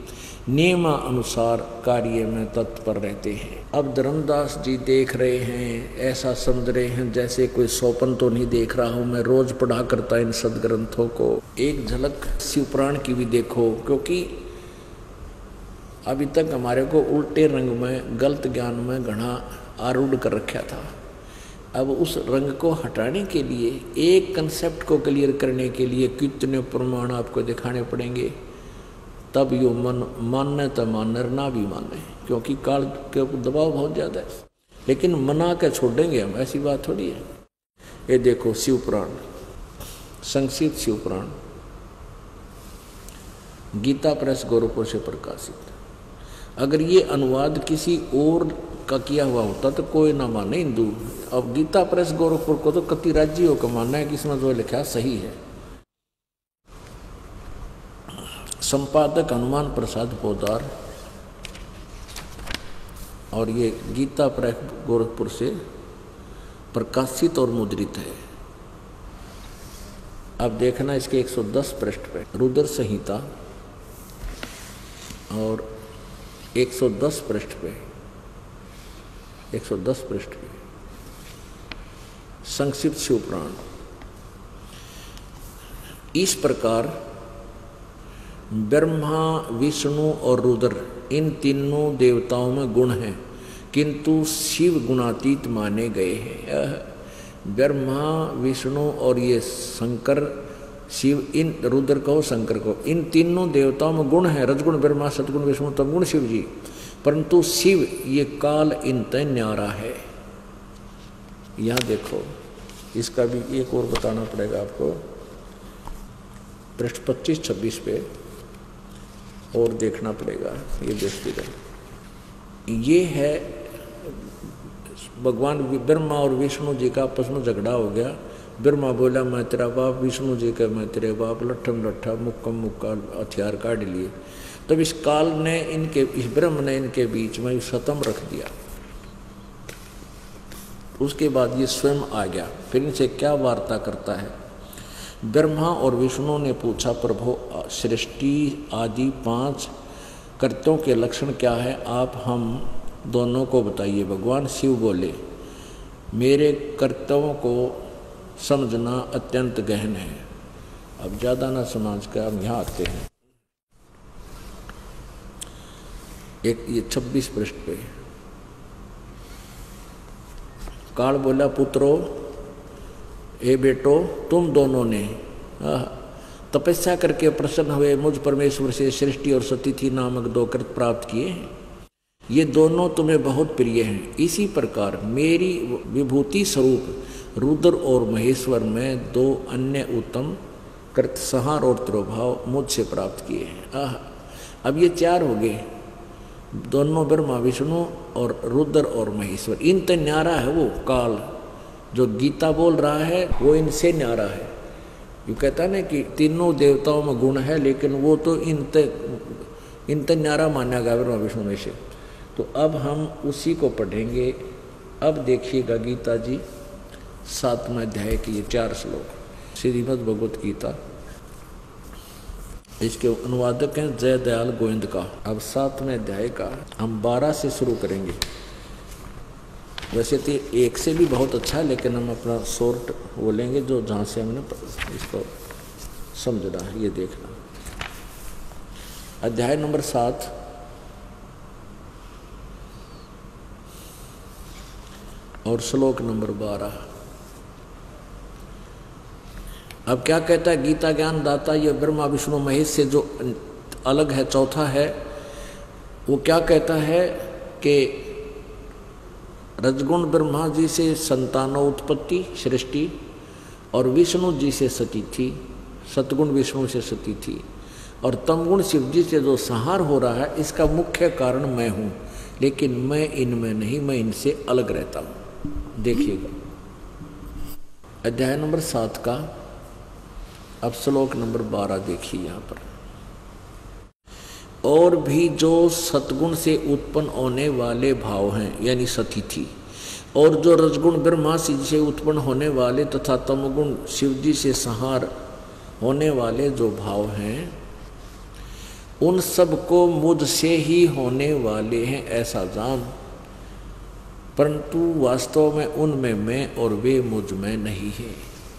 नियम अनुसार कार्य में तत्पर रहते हैं। अब धर्मदास जी देख रहे हैं, ऐसा समझ रहे हैं जैसे कोई स्वप्न तो नहीं देख रहा हूं, मैं रोज पढ़ा करता इन सदग्रंथों को। एक झलक शिवपुराण की भी देखो, क्योंकि अभी तक हमारे को उल्टे रंग में, गलत ज्ञान में घना आरूढ़ कर रखा था। अब उस रंग को हटाने के लिए, एक कंसेप्ट को क्लियर करने के लिए कितने प्रमाण आपको दिखाने पड़ेंगे, तब यो मन मानने तो मानने, ना भी माने, क्योंकि काल के दबाव बहुत ज़्यादा है। लेकिन मना के छोड़ेंगे हम, ऐसी बात थोड़ी है। ये देखो शिवपुराण, संक्षिप्त शिवपुराण, गीता प्रेस गोरखपुर से प्रकाशित। अगर ये अनुवाद किसी और का किया हुआ होता तो कोई ना माने हिंदू। अब गीता प्रेस गोरखपुर को तो कति राज्यों का मानना है कि इसमें जो लिखा सही है। संपादक हनुमान प्रसाद पोदार, और ये गीता प्रेस गोरखपुर से प्रकाशित और मुद्रित है। अब देखना इसके 110 पृष्ठ पे रुद्र संहिता, और 110 पृष्ठ पे, 110 पृष्ठ पे संक्षिप्त शिवपुराण। इस प्रकार ब्रह्मा, विष्णु और रुद्र इन तीनों देवताओं में गुण हैं, किंतु शिव गुणातीत माने गए हैं। ब्रह्मा, विष्णु और ये शंकर, शिव, इन रुद्र को, शंकर को, इन तीनों देवताओं में गुण है, रजगुण ब्रह्मा, सतगुण विष्णु, तमगुण शिव जी। परंतु शिव ये काल इनते न्यारा है। यहाँ देखो, इसका भी एक और बताना पड़ेगा आपको, पृष्ठ 25-26 पे और देखना पड़ेगा। ये देखते रहे, ये है भगवान ब्रह्मा और विष्णु जी का आपस में झगड़ा हो गया। ब्रह्मा बोला मैं तेरा बाप, विष्णु जी का मैं तेरे बाप, लट्ठम लट्ठा, मुक्कम मुक्का हथियार काट लिए। तब इस काल ने इनके, इस ब्रह्म ने इनके बीच में सतम रख दिया। उसके बाद ये स्वयं आ गया। फिर इनसे क्या वार्ता करता है? ब्रह्मा और विष्णु ने पूछा, प्रभु सृष्टि आदि 5 कर्तों के लक्षण क्या है, आप हम दोनों को बताइए। भगवान शिव बोले, मेरे कर्तव्यों को समझना अत्यंत गहन है। अब ज़्यादा ना समझ कर हम यहाँ आते हैं। एक ये 26 पृष्ठ पे काल बोला, पुत्रो, ए बेटो, तुम दोनों ने तपस्या करके प्रसन्न हुए मुझ परमेश्वर से सृष्टि और स्थिति नामक 2 कृत प्राप्त किए हैं। ये दोनों तुम्हें बहुत प्रिय हैं। इसी प्रकार मेरी विभूति स्वरूप रुद्र और महेश्वर में 2 अन्य उत्तम कृत संहार और तिरोभाव मुझसे प्राप्त किए हैं। अब ये 4 हो गए, दोनों ब्रह्मा विष्णु और रुद्र और महेश्वर। इनते न्यारा है वो काल, जो गीता बोल रहा है वो इनसे न्यारा है। ये कहता है ना कि तीनों देवताओं में गुण है, लेकिन वो तो इनते न्यारा माना गया ब्रह्मा विष्णु में से। तो अब हम उसी को पढ़ेंगे। अब देखिएगा गीता जी 7वें अध्याय के ये 4 श्लोक, श्रीमद् भगवत गीता। इसके अनुवादक हैं जय दयाल गोविंद का। अब 7वें अध्याय का हम 12 से शुरू करेंगे। वैसे तो 1 से भी बहुत अच्छा है, लेकिन हम अपना शॉर्ट बोलेंगे जो जहाँ से हमने इसको समझना है। ये देखना, अध्याय नंबर 7 और श्लोक नंबर 12। अब क्या कहता है गीता ज्ञान दाता, ये ब्रह्मा विष्णु महेश से जो अलग है, चौथा है, वो क्या कहता है कि रजगुण ब्रह्मा जी से संतानोत्पत्ति सृष्टि और विष्णु जी से सती थी, सतगुण विष्णु से सती थी, और तमगुण शिव जी से जो संहार हो रहा है इसका मुख्य कारण मैं हूँ, लेकिन मैं इनमें नहीं, मैं इनसे अलग रहता हूँ। देखिएगा अध्याय नंबर 7 का अब श्लोक नंबर 12 देखिए यहाँ पर। और भी जो सतगुण से उत्पन्न होने वाले भाव हैं यानी सती थी, और जो रजगुण ब्रह्मा से उत्पन्न होने वाले तथा तमगुण शिव जी से संहार होने वाले जो भाव हैं, उन सब को मुझसे ही होने वाले हैं ऐसा जान, परंतु वास्तव में उनमें मैं और वे मुझ में नहीं है।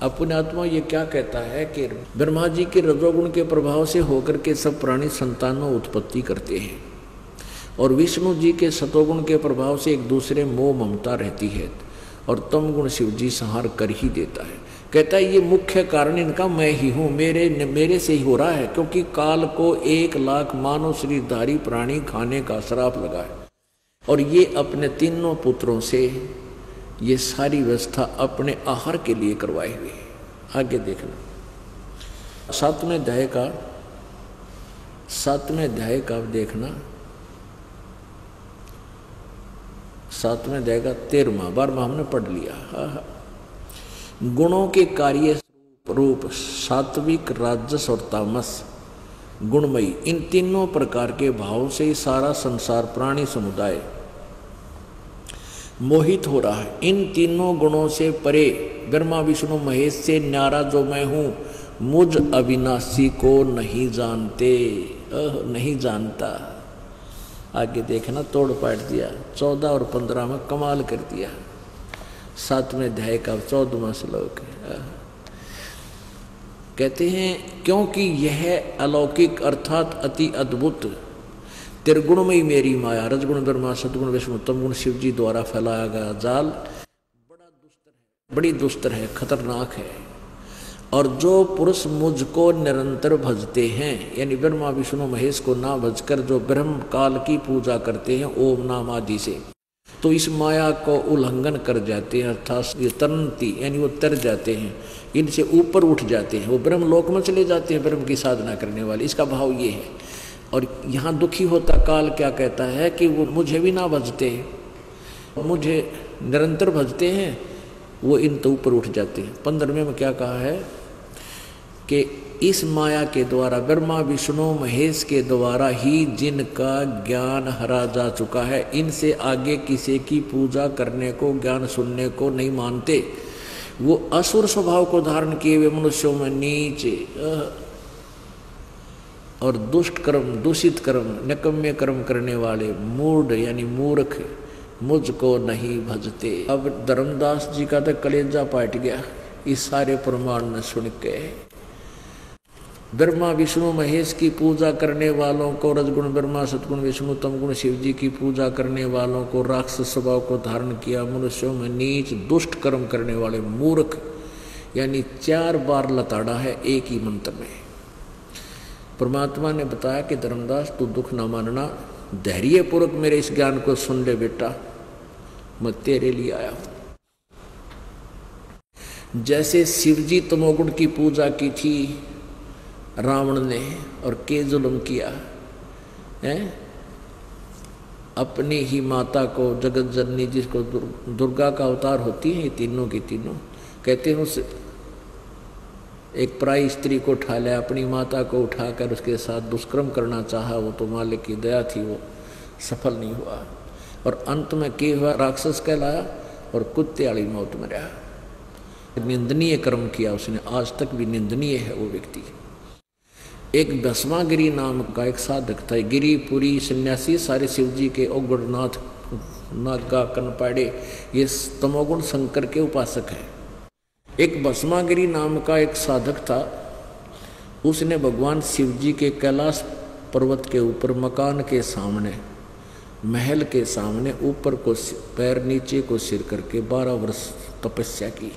अपने आत्मा ये क्या कहता है कि ब्रह्मा जी के रजोगुण के प्रभाव से होकर के सब प्राणी संतानों उत्पत्ति करते हैं, और विष्णु जी के सतोगुण के प्रभाव से एक दूसरे मोह ममता रहती है, और तमगुण शिव जी संहार कर ही देता है। कहता है ये मुख्य कारण इनका मैं ही हूँ, मेरे से ही हो रहा है, क्योंकि काल को 1 लाख मानव शरीरधारी प्राणी खाने का श्राप लगा है, और ये अपने तीनों पुत्रों से ये सारी व्यवस्था अपने आहार के लिए करवाए हुए। आगे देखना 7वें अध्याय का देखना, 7वें अध्याय का 13वां 12वां हमने पढ़ लिया। गुणों के कार्य रूप सात्विक, राजस और तामस गुणमयी, इन तीनों प्रकार के भाव से सारा संसार प्राणी समुदाय मोहित हो रहा है। इन तीनों गुणों से परे ब्रह्मा विष्णु महेश से न्यारा जो मैं हूँ, मुझ अविनाशी को नहीं जानते, नहीं जानता। आगे देखना, तोड़ पाट दिया 14 और 15 में कमाल कर दिया। 7वें अध्याय का 14वां श्लोक है। कहते हैं क्योंकि यह अलौकिक अर्थात अति अद्भुत त्रिगुणमयी मेरी माया, रजगुण ब्रह्मा सतगुण विष्णु तमगुण शिव जी द्वारा फैलाया गया जाल बड़ी दुस्तर है, खतरनाक है। और जो पुरुष मुझको निरंतर भजते हैं, यानी ब्रह्मा विष्णु महेश को ना भजकर जो ब्रह्म काल की पूजा करते हैं ओम नाम आदि से, तो इस माया को उल्लंघन कर जाते हैं, अर्थात ये तरनती यानी वो तर जाते हैं, इनसे ऊपर उठ जाते हैं, वो ब्रह्म लोक में चले जाते हैं, ब्रह्म की साधना करने वाले। इसका भाव ये है। और यहाँ दुखी होता काल क्या कहता है कि वो मुझे भी ना भजते, मुझे निरंतर भजते हैं, वो इन तो ऊपर उठ जाते हैं। 15वें में क्या कहा है कि इस माया के द्वारा ब्रह्मा विष्णु महेश के द्वारा ही जिनका ज्ञान हरा जा चुका है, इनसे आगे किसी की पूजा करने को, ज्ञान सुनने को नहीं मानते। वो असुर स्वभाव को धारण किए हुए मनुष्यों में नीचे और दुष्ट कर्म, दूषित कर्म, निकम्मे कर्म करने वाले मूढ़ यानी मूर्ख मुझको नहीं भजते। अब धर्मदास जी का तो कलेजा पाट गया इस सारे प्रमाण में सुन के। ब्रह्मा विष्णु महेश की पूजा करने वालों को, रजगुण ब्रह्मा सतगुण विष्णु तमगुण शिव जी की पूजा करने वालों को राक्षस स्वभाव को धारण किया, मनुष्यों में नीच दुष्ट कर्म करने वाले मूर्ख, यानी 4 बार लताड़ा है एक ही मंत्र में। परमात्मा ने बताया कि धर्मदास तू दुख ना मानना, धैर्य पूर्वक मेरे इस ज्ञान को सुन ले बेटा, मैं तेरे लिए आया हूं। जैसे शिवजी तमोगुण की पूजा की थी रावण ने और के जुल्म किया है, अपनी ही माता को, जगत जननी जिसको दुर्गा का अवतार होती है, ये तीनों की तीनों कहते हैं, उस एक पराई स्त्री को उठा लिया, अपनी माता को उठाकर उसके साथ दुष्कर्म करना चाहा, वो तो मालिक की दया थी, वो सफल नहीं हुआ और अंत में के हुआ राक्षस कहलाया और कुत्ते वाली मौत मरा। निंदनीय कर्म किया उसने, आज तक भी निंदनीय है वो व्यक्ति। एक भस्मागिरी नाम का एक साधक था, गिरिपुरी सन्यासी, सारे शिव जी के ओगड़नाथ, नागा, कनपाड़े, ये तमोगुण शंकर के उपासक हैं। एक भस्मागिरी नाम का एक साधक था, उसने भगवान शिव जी के कैलाश पर्वत के ऊपर मकान के सामने, महल के सामने ऊपर को पैर नीचे को सिर करके 12 वर्ष तपस्या की।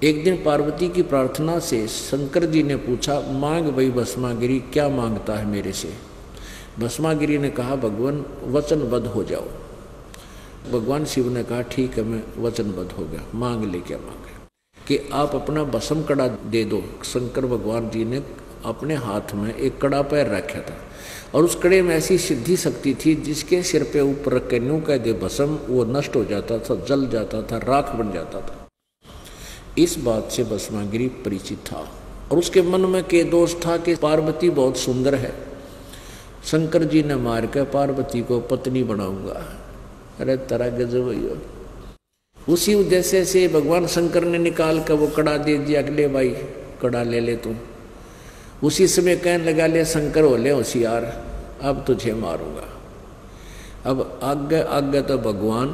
एक दिन पार्वती की प्रार्थना से शंकर जी ने पूछा, मांग भाई भस्मागिरी, क्या मांगता है मेरे से। भस्मागिरी ने कहा, भगवान वचनबद्ध हो जाओ। भगवान शिव ने कहा, ठीक है मैं वचनबद्ध हो गया, मांग ले। क्या मांगे कि आप अपना भस्म कड़ा दे दो। शंकर भगवान जी ने अपने हाथ में एक कड़ा पैर रखा था और उस कड़े में ऐसी सिद्धि शक्ति थी जिसके सिर पे ऊपर रख के न्यू कह दे भस्म, वो नष्ट हो जाता था, जल जाता था, राख बन जाता था। इस बात से भस्मागिरी परिचित था और उसके मन में के दोष था कि पार्वती बहुत सुंदर है, शंकर जी ने मार कर पार्वती को पत्नी बनाऊंगा। अरे तरह गजब भैया। उसी उद्देश्य से भगवान शंकर ने निकाल कर वो कड़ा दे दिया, अगले भाई कड़ा ले ले तू। उसी समय कहने लगा, ले शंकर हो ले होशियार, अब तुझे मारूंगा। अब आगे आगे तो भगवान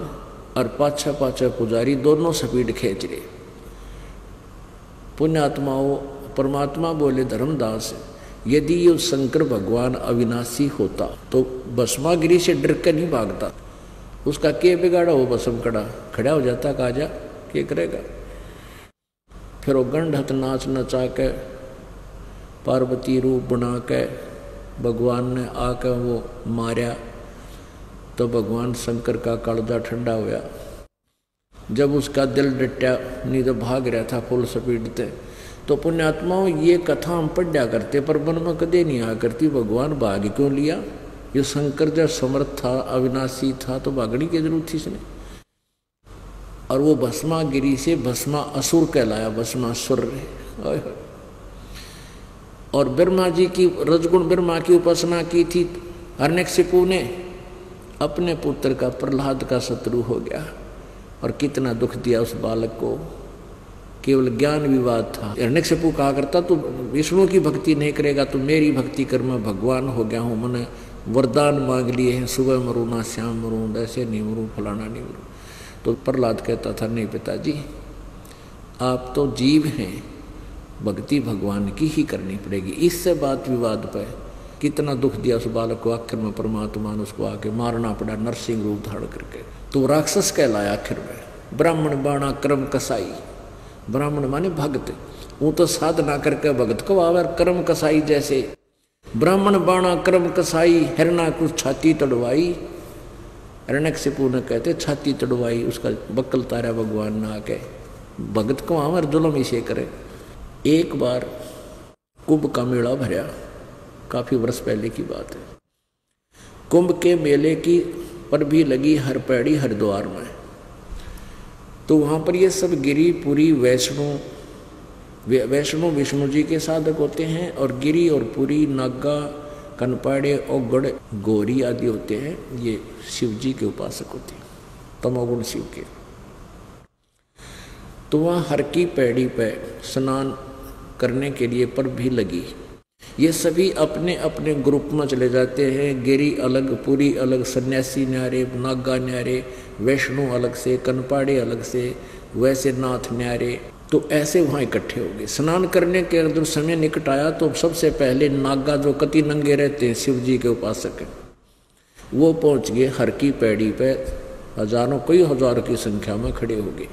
और पाछा पाछा पुजारी दोनों स्पीड खींच रहे। पुण्यात्माओं, परमात्मा बोले धर्मदास, यदि ये शंकर भगवान अविनाशी होता तो भस्मागिरी से डर कर नहीं भागता। उसका के बिगाड़ा हो भस्म कड़ा, खड़ा हो जाता, काजा के करेगा। फिर वो गंढत नाच नचा के पार्वती रूप बना के भगवान ने आकर वो मारा तो भगवान शंकर का कालजा ठंडा हुआ। जब उसका दिल डटा, नहीं तो भाग रहा था फुल स्पीड से। तो पुण्यात्माओं, ये कथा हम पढ़ा करते पर मन में कदे नहीं आ करती, भगवान भाग क्यों लिया। ये शंकर जब समर्थ था, अविनाशी था, तो भागने की जरूरत थी इसने। और वो भस्मागिरी से भस्मा असुर कहलाया, भस्मासुर। और ब्रह्मा जी की रजगुण ब्रह्मा की उपासना की थी हिरण्यकशिपु ने, अपने पुत्र का प्रहलाद का शत्रु हो गया और कितना दुख दिया उस बालक को। केवल ज्ञान विवाद था। हिरण्यकशिपु कहा करता, तू विष्णु की भक्ति नहीं करेगा तो मेरी भक्ति कर, मैं भगवान हो गया हूँ, मैंने वरदान मांग लिए हैं, सुबह मरूँ ना शाम मरूँ, वैसे नहीं मरूँ, फलाना नहीं मरूँ। तो प्रहलाद कहता था, नहीं पिताजी, आप तो जीव हैं, भक्ति भगवान की ही करनी पड़ेगी। इससे बात विवाद पे कितना दुख दिया उस बालक को। आखिर में परमात्मा ने उसको आके मारना पड़ा, नरसिंह रूप धारण करके। तो राक्षस कहलाया आखिर में। ब्राह्मण बाणा क्रम कसाई, ब्राह्मण माने भक्त, वो तो साधना करके भगत को आवर। कर्म कसाई जैसे ब्राह्मण बाणा क्रम कसाई, हिरणा कुछ छाती तड़वाई। हिरण्यकशिपु ने कहते छाती तड़वाई, उसका बक्कल तारा भगवान ने आके। भगत को आवर जुल्म इसे करे। एक बार कुंभ का मेला भरा, काफी वर्ष पहले की बात है। कुंभ के मेले की पर भी लगी हर पैड़ी हरिद्वार में। तो वहाँ पर ये सब गिरी पुरी वैष्णो विष्णु जी के साधक होते हैं, और गिरी और पुरी नागा कनपाड़े औगड़ गौरी आदि होते हैं, ये शिव जी के उपासक होते हैं, तमोगुण शिव के। तो वहाँ हर की पैड़ी पे स्नान करने के लिए पर भी लगी। ये सभी अपने अपने ग्रुप में चले जाते हैं। गिरी अलग, पुरी अलग, सन्यासी न्यारे, नागा न्यारे, वैष्णो अलग से, कनपाड़े अलग से, वैसे नाथ न्यारे। तो ऐसे वहाँ इकट्ठे हो गए। स्नान करने के जब समय निकट आया तो सबसे पहले नागा, जो कति नंगे रहते हैं, शिव जी के उपासक हैं, वो पहुँच गए हर की पैड़ी पे। हजारों, कई हजारों की संख्या में खड़े हो गए।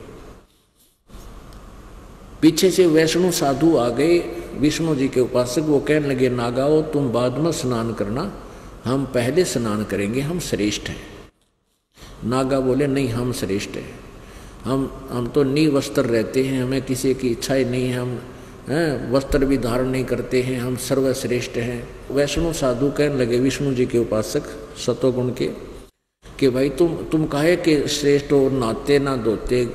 पीछे से वैष्णो साधु आ गए, विष्णु जी के उपासक। वो कहने लगे, नागाओ तुम बाद में स्नान करना, हम पहले स्नान करेंगे, हम श्रेष्ठ हैं। नागा बोले, नहीं हम श्रेष्ठ हैं, हम तो निवस्त्र रहते हैं, हमें किसी की इच्छा ही नहीं है, हम वस्त्र भी धारण नहीं करते हैं, हम सर्वश्रेष्ठ हैं। वैष्णो साधु कहने लगे विष्णु जी के उपासक सतोगुण के कि भाई तुम काहे के श्रेष्ठ हो, नाते ना धोते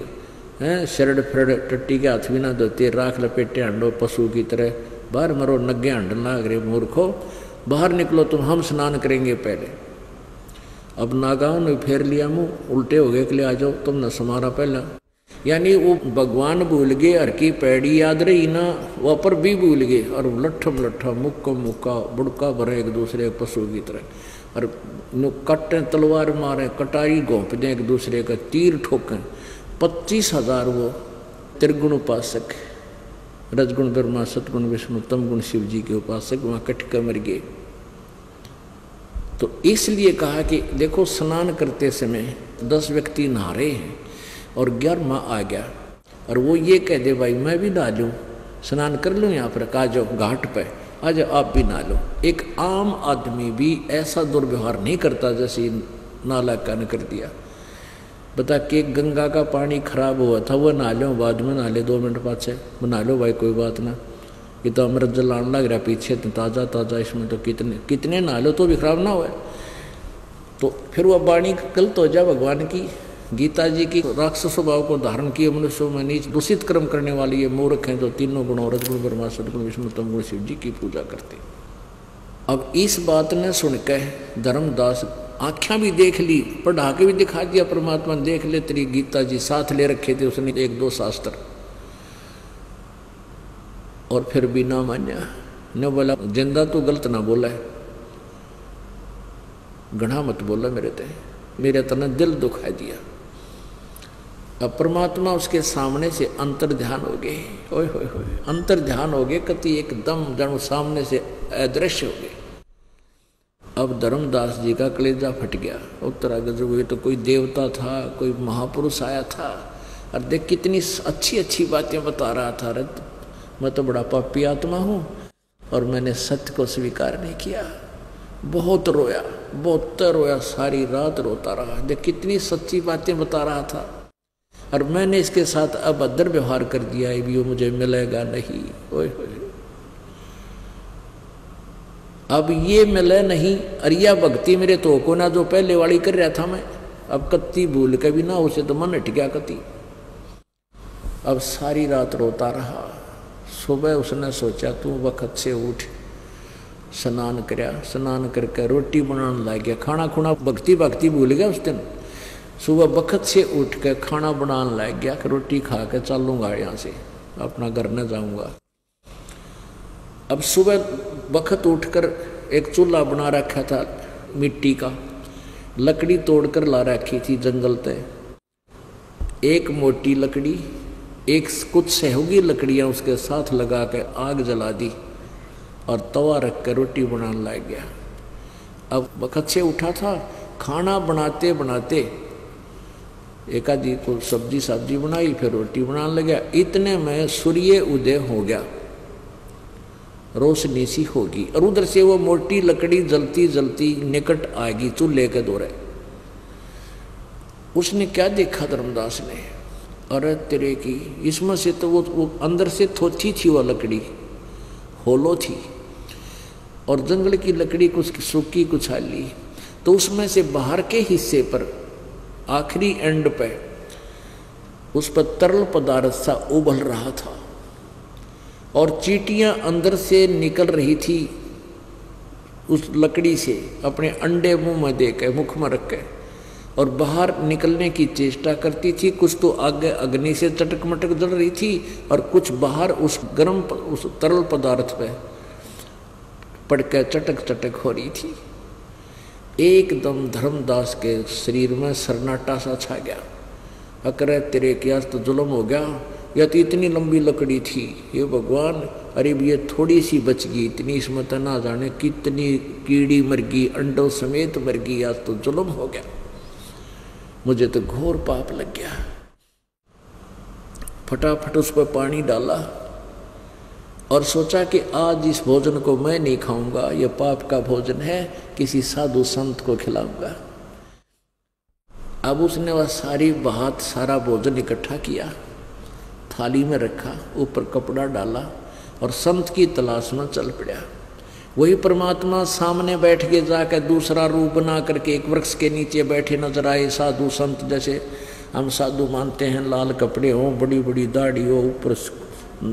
हैं, शरड़ फरड़ टट्टी के हाथ भी ना धोते, राख लपेटे हंडो पशु की तरह, बाहर मरो नग्गे हंडन लाग रहे मूर्खो, बाहर निकलो तुम, हम स्नान करेंगे पहले। अब नागाओं ने फेर लिया मुंह, उल्टे हो गए कि ले आ जाओ तुमने समारा पहला। यानी वो भगवान भूल गए, हर की पैड़ी याद रही ना, वहाँ पर भी भूल गए, और लट्ठम लट्ठा मुक्का मुक्का बुड़का भरे एक दूसरे पशु की तरह, और कट्टे तलवार मारे, कटारी घोंप दें एक दूसरे का, तीर ठोकें। 25,000 वो त्रिगुण उपासक, रजगुण ब्रह्मा, सतगुण विष्णु, तमगुण शिव जी के उपासक वहाँ कटके मर गए। तो इसलिए कहा कि देखो स्नान करते समय 10 व्यक्ति नहा रहे हैं और 11वां आ गया, और वो ये कह दे भाई मैं भी नहा लूँ, स्नान कर लूँ यहाँ पर, कहा जाओ घाट पे आ जाओ आप भी नहा लो। एक आम आदमी भी ऐसा दुर्व्यवहार नहीं करता जैसे नालायक ने कर दिया। बता कि गंगा का पानी खराब हुआ था, वो नहा लो, बाद में नहा ले 2 मिनट बाद से नहा लो भाई, कोई बात ना, ये तो अमृत जल आने लग रहा पीछे तो ताज़ा ताज़ा, इसमें तो कितने नहा लो तो भी खराब ना हुआ। तो फिर वह वाणी गलत हो जाए। भगवान की गीता जी की राक्षस स्वभाव को धारण किए मनुष्य में नीच दूषित कर्म करने वाली ये मूर्ख हैं जो तीनों गुणों रजगुण ब्रह्मा सदगुण विष्णु तम गुण शिव जी की पूजा करते। अब इस बात ने सुनकर धर्मदास आँखें भी देख ली, पढ़ा के भी दिखा दिया परमात्मा, देख ले तेरी गीता जी, साथ ले रखे थे उसने 1-2 शास्त्र, और फिर भी ना मान्या। न बोला जिंदा तो गलत ना बोला है, घना मत बोला मेरे तना दिल दुखा दिया। अब परमात्मा उसके सामने से अंतर ध्यान हो गए, ओए होए होए, अंतर ध्यान हो गए, कति एकदम जन सामने से अदृश्य हो गए। अब धर्मदास जी का कलेजा फट गया। उत्तरा गजब, ये तो कोई देवता था, कोई महापुरुष आया था, और देख कितनी अच्छी अच्छी बातें बता रहा था। अरे मैं तो बड़ा पापी आत्मा हूँ और मैंने सत्य को स्वीकार नहीं किया। बहुत रोया, बहुत रोया, सारी रात रोता रहा। देख कितनी सच्ची बातें बता रहा था और मैंने इसके साथ अभद्र व्यवहार कर दिया, ये भी मुझे मिलेगा नहीं। ओए होए, अब ये मिले नहीं, अरिया भक्ति मेरे तो को ना जो पहले वाली कर रहा था मैं, अब कत्ती भूल के भी ना उसे तो मन हट गया कत्ती। अब सारी रात रोता रहा। सुबह उसने सोचा तू वक्त से उठ, स्नान करया, स्नान करके रोटी बनाने लग गया। खाना खुना भक्ति भूल गया उस दिन। सुबह वक्त से उठ के खाना बनाने लग गया कि रोटी खा के चलूँगा यहाँ से, अपना घर न जाऊँगा। अब सुबह वक्त उठकर एक चूल्हा बना रखा था मिट्टी का, लकड़ी तोड़कर ला रखी थी जंगल से, एक मोटी लकड़ी, एक कुछ सहयोगी लकड़ियाँ उसके साथ लगा के आग जला दी और तवा रख कर रोटी बनाने लग गया। अब वक्त से उठा था, खाना बनाते बनाते एक आधी को सब्जी बनाई, फिर रोटी बनाने लगा। इतने में सूर्य उदय हो गया, रोशनी सी होगी, और उधर से वो मोटी लकड़ी जलती जलती निकट आएगी चूल्हे के दौरे। उसने क्या देखा धर्मदास ने, अरे तेरे की, इसमें से तो वो अंदर से थोथी थी, वो लकड़ी होलो थी, और जंगल की लकड़ी कुछ सूखी कुछ हाली, तो उसमें से बाहर के हिस्से पर आखिरी एंड पे उस पर तरल पदार्थ सा उबल रहा था, और चींटियां अंदर से निकल रही थी उस लकड़ी से, अपने अंडे मुंह में दे के, मुख में रख के, और बाहर निकलने की चेष्टा करती थी। कुछ तो आगे अग्नि से चटक मटक जल रही थी, और कुछ बाहर उस गर्म उस तरल पदार्थ पे पड़ के चटक चटक हो रही थी। एकदम धर्मदास के शरीर में सन्नाटा सा छा गया। अकरे तेरे क्या तो जुल्म हो गया, यह तो इतनी लंबी लकड़ी थी, ये भगवान, अरे ये थोड़ी सी बच गई, इतनी इसमें तो ना जाने कितनी कीड़ी मर गई, अंडों समेत मर गई, आज तो जुल्म हो गया, मुझे तो घोर पाप लग गया। फटाफट उस पर पानी डाला और सोचा कि आज इस भोजन को मैं नहीं खाऊंगा, यह पाप का भोजन है, किसी साधु संत को खिलाऊंगा। अब उसने वह सारी बात, सारा भोजन इकट्ठा किया, थाली में रखा, ऊपर कपड़ा डाला और संत की तलाश में चल पड़ा। वही परमात्मा सामने बैठ के जाकर दूसरा रूप बना करके एक वृक्ष के नीचे बैठे नजर आए। साधु संत जैसे हम साधु मानते हैं, लाल कपड़े हो, बड़ी बड़ी दाढ़ी हो, ऊपर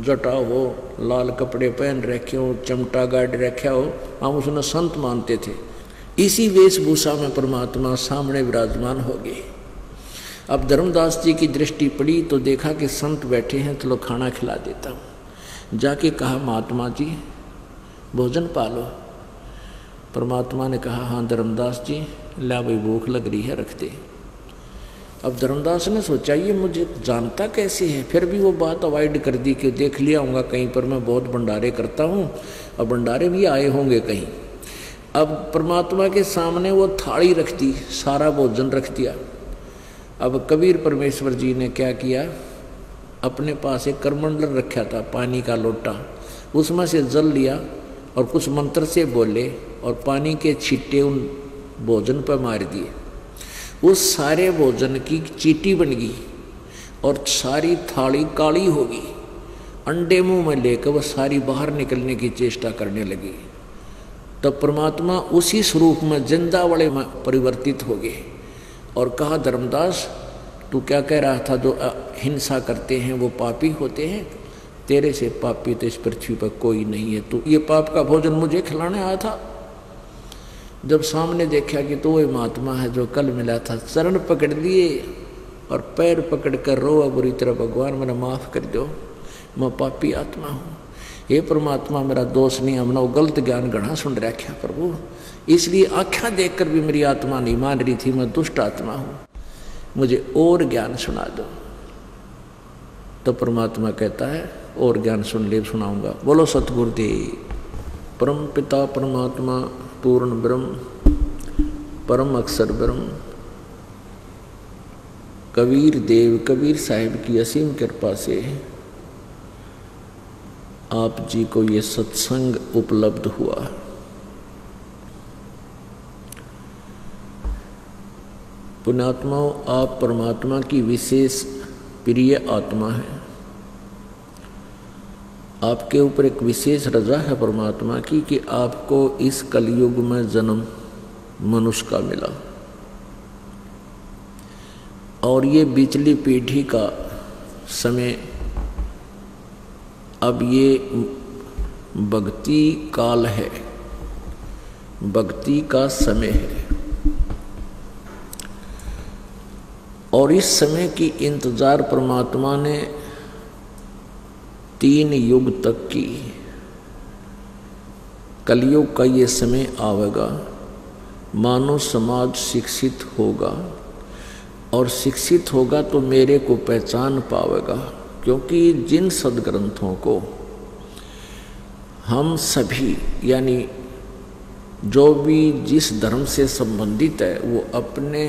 जटा हो, लाल कपड़े पहन रखे हो, चमटा गाड़ रखा हो, हम उसने संत मानते थे। इसी वेशभूषा में परमात्मा सामने विराजमान हो गए। अब धर्मदास जी की दृष्टि पड़ी तो देखा कि संत बैठे हैं, चलो खाना खिला देता हूँ। जाके कहा महात्मा जी भोजन पालो। परमात्मा ने कहा हाँ धर्मदास जी, ला भाई भूख लग रही है, रखते। अब धर्मदास ने सोचा ये मुझे जानता कैसे है, फिर भी वो बात अवॉइड कर दी कि देख लिया होगा कहीं पर मैं बहुत भंडारे करता हूँ और भंडारे भी आए होंगे कहीं। अब परमात्मा के सामने वो थाली रख दी, सारा भोजन रख दिया। अब कबीर परमेश्वर जी ने क्या किया, अपने पास एक करमंडल रखा था, पानी का लोटा, उसमें से जल लिया और कुछ मंत्र से बोले और पानी के छींटे उन भोजन पर मार दिए। उस सारे भोजन की चींटी बन गई और सारी थाली काली होगी। अंडे मुंह में लेकर वह सारी बाहर निकलने की चेष्टा करने लगी। तब परमात्मा उसी स्वरूप में जिंदा वाले में परिवर्तित हो गए और कहा, धर्मदास तू क्या कह रहा था, जो हिंसा करते हैं वो पापी होते हैं, तेरे से पापी तो इस पृथ्वी पर कोई नहीं है, तू ये पाप का भोजन मुझे खिलाने आया था। जब सामने देखा कि तो वही महात्मा है जो कल मिला था, चरण पकड़ लिए और पैर पकड़ कर रोआ बुरी तरह, भगवान मेरा माफ़ कर दो, मैं पापी आत्मा हूँ, हे परमात्मा मेरा दोष नहीं, हमने वो गलत ज्ञान गढ़ा सुन रखा प्रभु, इसलिए आख्या देखकर भी मेरी आत्मा नहीं मान रही थी, मैं दुष्ट आत्मा हूँ, मुझे और ज्ञान सुना दो। तो परमात्मा कहता है और ज्ञान सुन ले, सुनाऊंगा। बोलो सतगुरुदेव। परम पिता परमात्मा पूर्ण ब्रह्म परम अक्षर ब्रह्म कबीर देव कबीर साहिब की असीम कृपा से आप जी को ये सत्संग उपलब्ध हुआ। पुण्यात्माओं, आप परमात्मा की विशेष प्रिय आत्मा है। आपके ऊपर एक विशेष रजा है परमात्मा की कि आपको इस कलयुग में जन्म मनुष्य का मिला और ये बिचली पीढ़ी का समय, अब ये भक्ति काल है, भक्ति का समय है और इस समय की इंतजार परमात्मा ने 3 युग तक की। कलयुग का ये समय आवेगा, मानव समाज शिक्षित होगा और शिक्षित होगा तो मेरे को पहचान पावेगा, क्योंकि जिन सदग्रंथों को हम सभी यानी जो भी जिस धर्म से संबंधित है वो अपने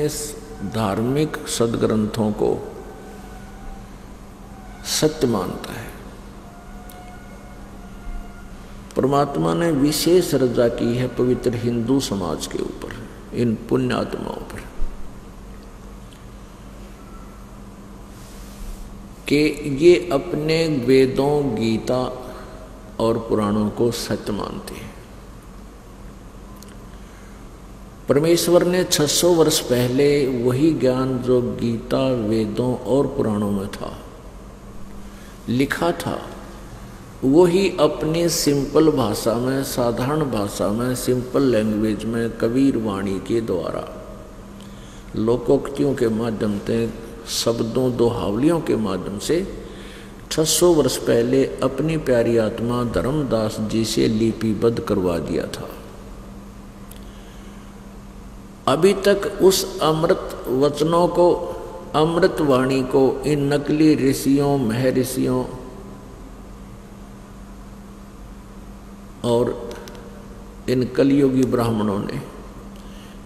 धार्मिक सदग्रंथों को सत्य मानता है, परमात्मा ने विशेष रजा की है पवित्र हिंदू समाज के ऊपर, इन पुण्यात्माओं पर, कि ये अपने वेदों गीता और पुराणों को सत्य मानते हैं। परमेश्वर ने 600 वर्ष पहले वही ज्ञान जो गीता वेदों और पुराणों में था लिखा था, वही अपनी सिंपल भाषा में, साधारण भाषा में, सिंपल लैंग्वेज में कबीर वाणी के द्वारा, लोकोक्तियों के माध्यम से, शब्दों दोहावलियों के माध्यम से 600 वर्ष पहले अपनी प्यारी आत्मा धर्मदास जी से लिपिबद्ध करवा दिया था। अभी तक उस अमृत वचनों को, अमृत वाणी को इन नकली ऋषियों, महर्षियों और इन कलियुगी ब्राह्मणों ने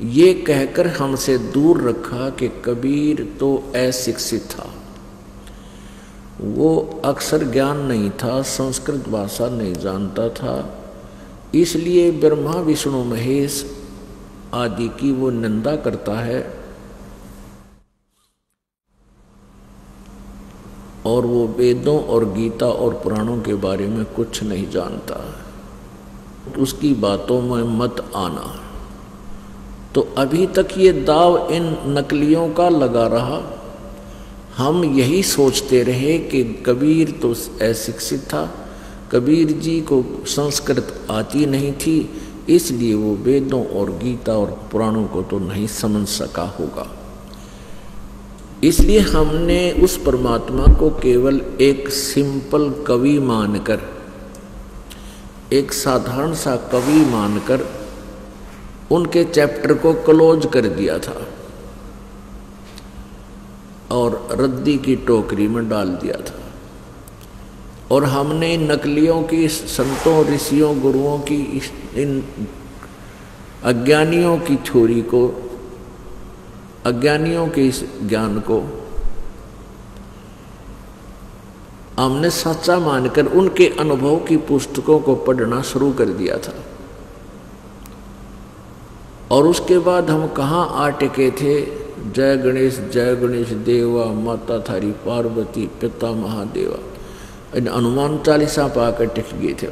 ये कहकर हमसे दूर रखा कि कबीर तो अशिक्षित था, वो अक्षर ज्ञान नहीं था, संस्कृत भाषा नहीं जानता था, इसलिए ब्रह्मा विष्णु महेश आदि की वो निंदा करता है और वो वेदों और गीता और पुराणों के बारे में कुछ नहीं जानता, उसकी बातों में मत आना। तो अभी तक ये दाव इन नकलियों का लगा रहा। हम यही सोचते रहे कि कबीर तो अशिक्षित था, कबीर जी को संस्कृत आती नहीं थी, इसलिए वो वेदों और गीता और पुराणों को तो नहीं समझ सका होगा। इसलिए हमने उस परमात्मा को केवल एक सिंपल कवि मानकर, एक साधारण सा कवि मानकर उनके चैप्टर को क्लोज कर दिया था और रद्दी की टोकरी में डाल दिया था। और हमने नकलियों की, संतों, ऋषियों, गुरुओं की, इन अज्ञानियों की थ्योरी को, अज्ञानियों के इस ज्ञान को हमने सच्चा मानकर उनके अनुभव की पुस्तकों को पढ़ना शुरू कर दिया था। और उसके बाद हम कहाँ आ टिके थे? जय गणेश देवा, माता थारी पार्वती, पिता महादेवा, इन हनुमान चालीसा पाकर टिक गए थे।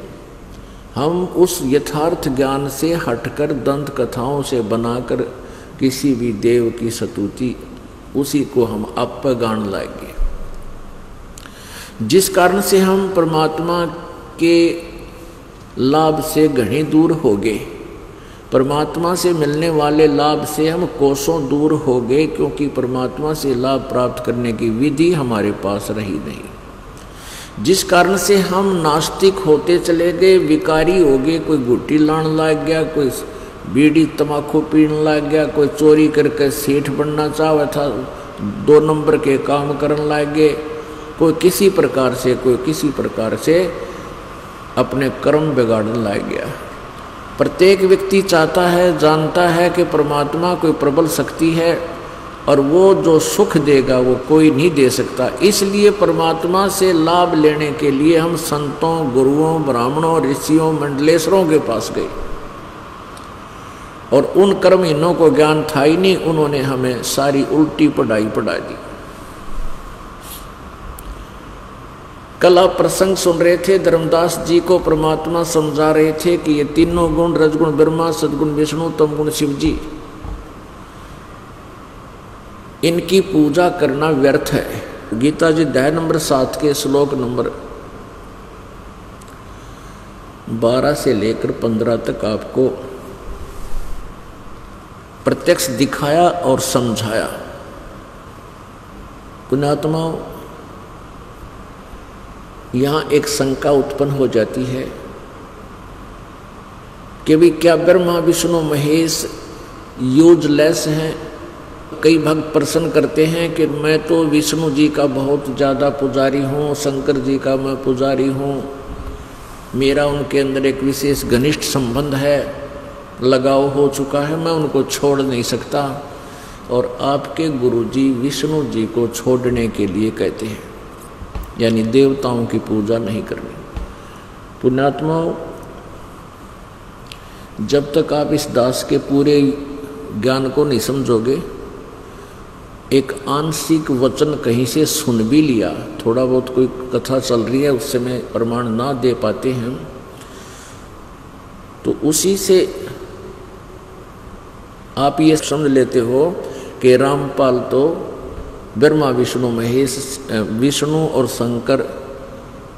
हम उस यथार्थ ज्ञान से हटकर दंत कथाओं से बनाकर किसी भी देव की स्तुति, उसी को हम आप पर गान लाएंगे, जिस कारण से हम परमात्मा के लाभ से घने दूर हो गए। परमात्मा से मिलने वाले लाभ से हम कोसों दूर हो गए, क्योंकि परमात्मा से लाभ प्राप्त करने की विधि हमारे पास रही नहीं, जिस कारण से हम नास्तिक होते चले गए, विकारी हो गए। कोई गुट्टी लाने लग गया, कोई बीड़ी तम्बाकू पीने लग गया, कोई चोरी करके सेठ बनना चाहता था, 2 नंबर के काम करने लग गए, कोई किसी प्रकार से अपने कर्म बिगाड़ने लग गया। प्रत्येक व्यक्ति चाहता है, जानता है कि परमात्मा कोई प्रबल शक्ति है और वो जो सुख देगा वो कोई नहीं दे सकता। इसलिए परमात्मा से लाभ लेने के लिए हम संतों, गुरुओं, ब्राह्मणों, ऋषियों, मंडलेश्वरों के पास गए और उन कर्महीनों को ज्ञान था ही नहीं, उन्होंने हमें सारी उल्टी पढ़ाई पढ़ा दी। कल आप प्रसंग सुन रहे थे, धर्मदास जी को परमात्मा समझा रहे थे कि ये तीनों गुण, रजगुण ब्रह्मा, सदगुण विष्णु, तमगुण शिव जी, इनकी पूजा करना व्यर्थ है। गीता जी अध्याय नंबर 7 के श्लोक नंबर 12 से लेकर 15 तक आपको प्रत्यक्ष दिखाया और समझाया। पुण्यात्माओं, यहाँ एक शंका उत्पन्न हो जाती है कि भी क्या ब्रह्मा विष्णु महेश यूजलेस हैं? कई भक्त प्रश्न करते हैं कि मैं तो विष्णु जी का बहुत ज़्यादा पुजारी हूँ, शंकर जी का मैं पुजारी हूँ, मेरा उनके अंदर एक विशेष घनिष्ठ संबंध है, लगाव हो चुका है, मैं उनको छोड़ नहीं सकता। और आपके गुरुजी विष्णु जी को छोड़ने के लिए कहते हैं, यानी देवताओं की पूजा नहीं करनी। पुण्यात्माओं, जब तक आप इस दास के पूरे ज्ञान को नहीं समझोगे, एक आंशिक वचन कहीं से सुन भी लिया, थोड़ा बहुत कोई कथा चल रही है, उससे में प्रमाण ना दे पाते हैं, तो उसी से आप ये समझ लेते हो कि रामपाल तो ब्रह्मा विष्णु महेश, विष्णु और शंकर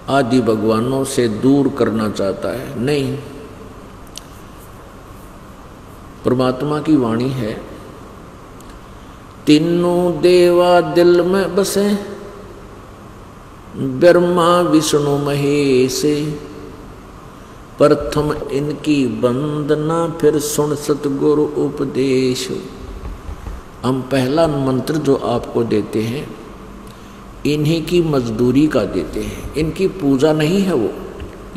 आदि भगवानों से दूर करना चाहता है। नहीं, परमात्मा की वाणी है, तीनों देवा दिल में बसे, ब्रह्मा विष्णु महेश, प्रथम इनकी वंदना फिर सुन सतगुरु उपदेश। हम पहला मंत्र जो आपको देते हैं, इन्हीं की मजदूरी का देते हैं, इनकी पूजा नहीं है वो।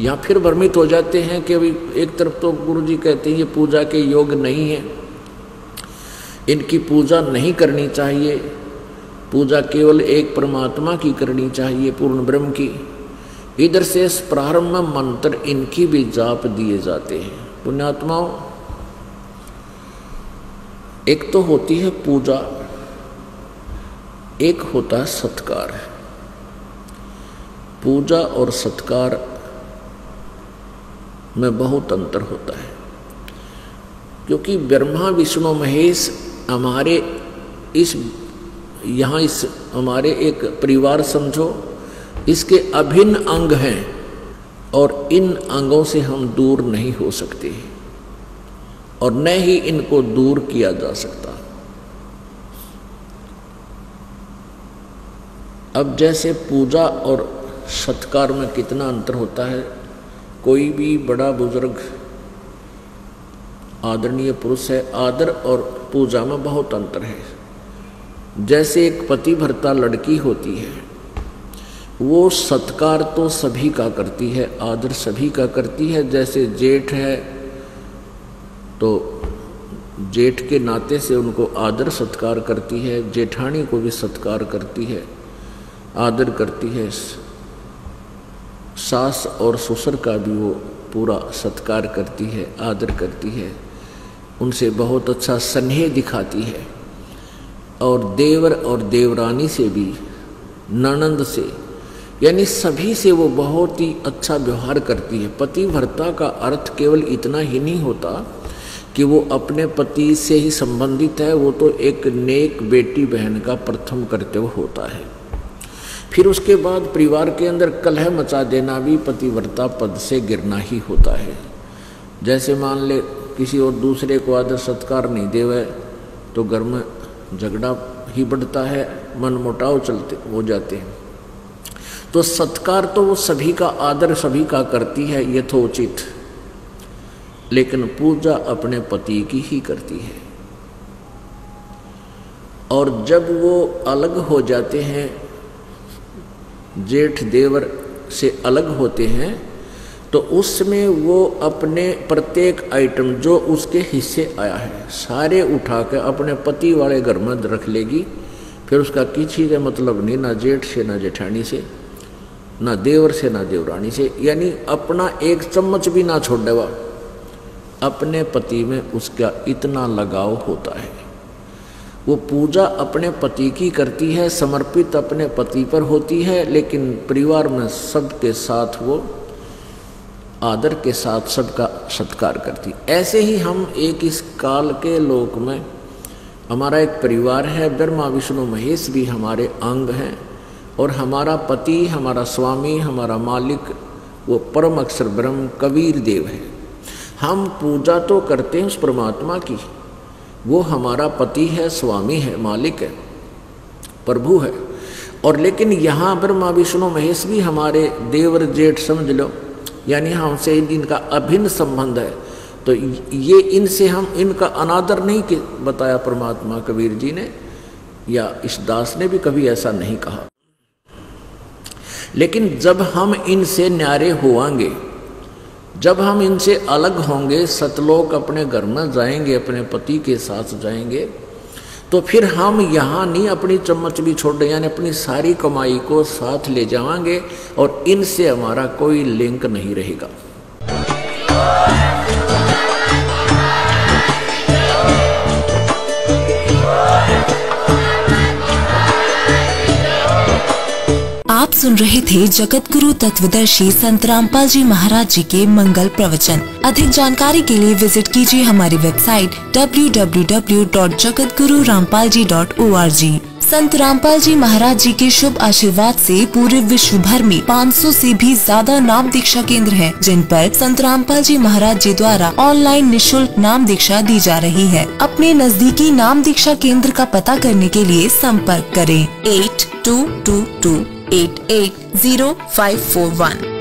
या फिर भ्रमित हो जाते हैं कि अभी एक तरफ तो गुरुजी कहते हैं ये पूजा के योग नहीं है, इनकी पूजा नहीं करनी चाहिए, पूजा केवल एक परमात्मा की करनी चाहिए, पूर्ण ब्रह्म की। इधर से प्रारंभ में मंत्र इनकी भी जाप दिए जाते हैं। पुण्यात्माओं, एक तो होती है पूजा, एक होता है सत्कार। पूजा और सत्कार में बहुत अंतर होता है, क्योंकि ब्रह्मा विष्णु महेश हमारे इस हमारे एक परिवार समझो, इसके अभिन्न अंग हैं और इन अंगों से हम दूर नहीं हो सकते और न ही इनको दूर किया जा सकता। अब जैसे पूजा और सत्कार में कितना अंतर होता है। कोई भी बड़ा बुजुर्ग आदरणीय पुरुष है, आदर और पूजा में बहुत अंतर है। जैसे एक पतिव्रता लड़की होती है, वो सत्कार तो सभी का करती है, आदर सभी का करती है। जैसे जेठ है तो जेठ के नाते से उनको आदर सत्कार करती है, जेठानी को भी सत्कार करती है, आदर करती है। सास और ससुर का भी वो पूरा सत्कार करती है, आदर करती है, उनसे बहुत अच्छा स्नेह दिखाती है। और देवर और देवरानी से भी, ननंद से, यानी सभी से वो बहुत ही अच्छा व्यवहार करती है। पतिव्रता का अर्थ केवल इतना ही नहीं होता कि वो अपने पति से ही संबंधित है, वो तो एक नेक बेटी बहन का प्रथम कर्तव्य होता है। फिर उसके बाद परिवार के अंदर कलह मचा देना भी पतिव्रता पद से गिरना ही होता है। जैसे मान ले किसी और दूसरे को आदर सत्कार नहीं देवे तो घर में झगड़ा ही बढ़ता है, मनमुटाव चलते हो जाते हैं। तो सत्कार तो वो सभी का, आदर सभी का करती है यथोचित, लेकिन पूजा अपने पति की ही करती है। और जब वो अलग हो जाते हैं, जेठ देवर से अलग होते हैं, तो उसमें वो अपने प्रत्येक आइटम जो उसके हिस्से आया है सारे उठा कर अपने पति वाले घर में रख लेगी। फिर उसका किसी का मतलब नहीं, ना जेठ से, ना जेठानी से, ना देवर से, ना देवरानी से, यानी अपना एक चम्मच भी ना छोड़ देवा। अपने पति में उसका इतना लगाव होता है। वो पूजा अपने पति की करती है, समर्पित अपने पति पर होती है, लेकिन परिवार में सबके साथ वो आदर के साथ सबका सत्कार करती। ऐसे ही हम एक इस काल के लोक में, हमारा एक परिवार है, ब्रह्मा विष्णु महेश भी हमारे अंग हैं, और हमारा पति, हमारा स्वामी, हमारा मालिक वो परम अक्षर ब्रह्म कबीर देव है। हम पूजा तो करते हैं उस परमात्मा की, वो हमारा पति है, स्वामी है, मालिक है, प्रभु है। और लेकिन यहाँ ब्रह्मा विष्णु महेश भी हमारे देवर जेठ समझ लो, यानी हमसे इनका अभिन्न संबंध है। तो ये इनसे हम इनका अनादर नहीं कि बताया परमात्मा कबीर जी ने, या इस दास ने भी कभी ऐसा नहीं कहा। लेकिन जब हम इनसे न्यारे होंगे, जब हम इनसे अलग होंगे, सतलोक अपने घर में जाएंगे, अपने पति के साथ जाएंगे, तो फिर हम यहाँ नहीं अपनी चम्मच भी छोड़ दें, यानी अपनी सारी कमाई को साथ ले जाएंगे और इनसे हमारा कोई लिंक नहीं रहेगा। आप सुन रहे थे जगत गुरु तत्वदर्शी संत रामपाल जी महाराज जी के मंगल प्रवचन। अधिक जानकारी के लिए विजिट कीजिए हमारी वेबसाइट www.jagatgururampalji.org। संत रामपाल जी महाराज जी के शुभ आशीर्वाद से पूरे विश्व भर में 500 से भी ज्यादा नाम दीक्षा केंद्र हैं, जिन पर संत रामपाल जी महाराज जी द्वारा ऑनलाइन निशुल्क नाम दीक्षा दी जा रही है। अपने नजदीकी नाम दीक्षा केंद्र का पता करने के लिए संपर्क करें 8222880541।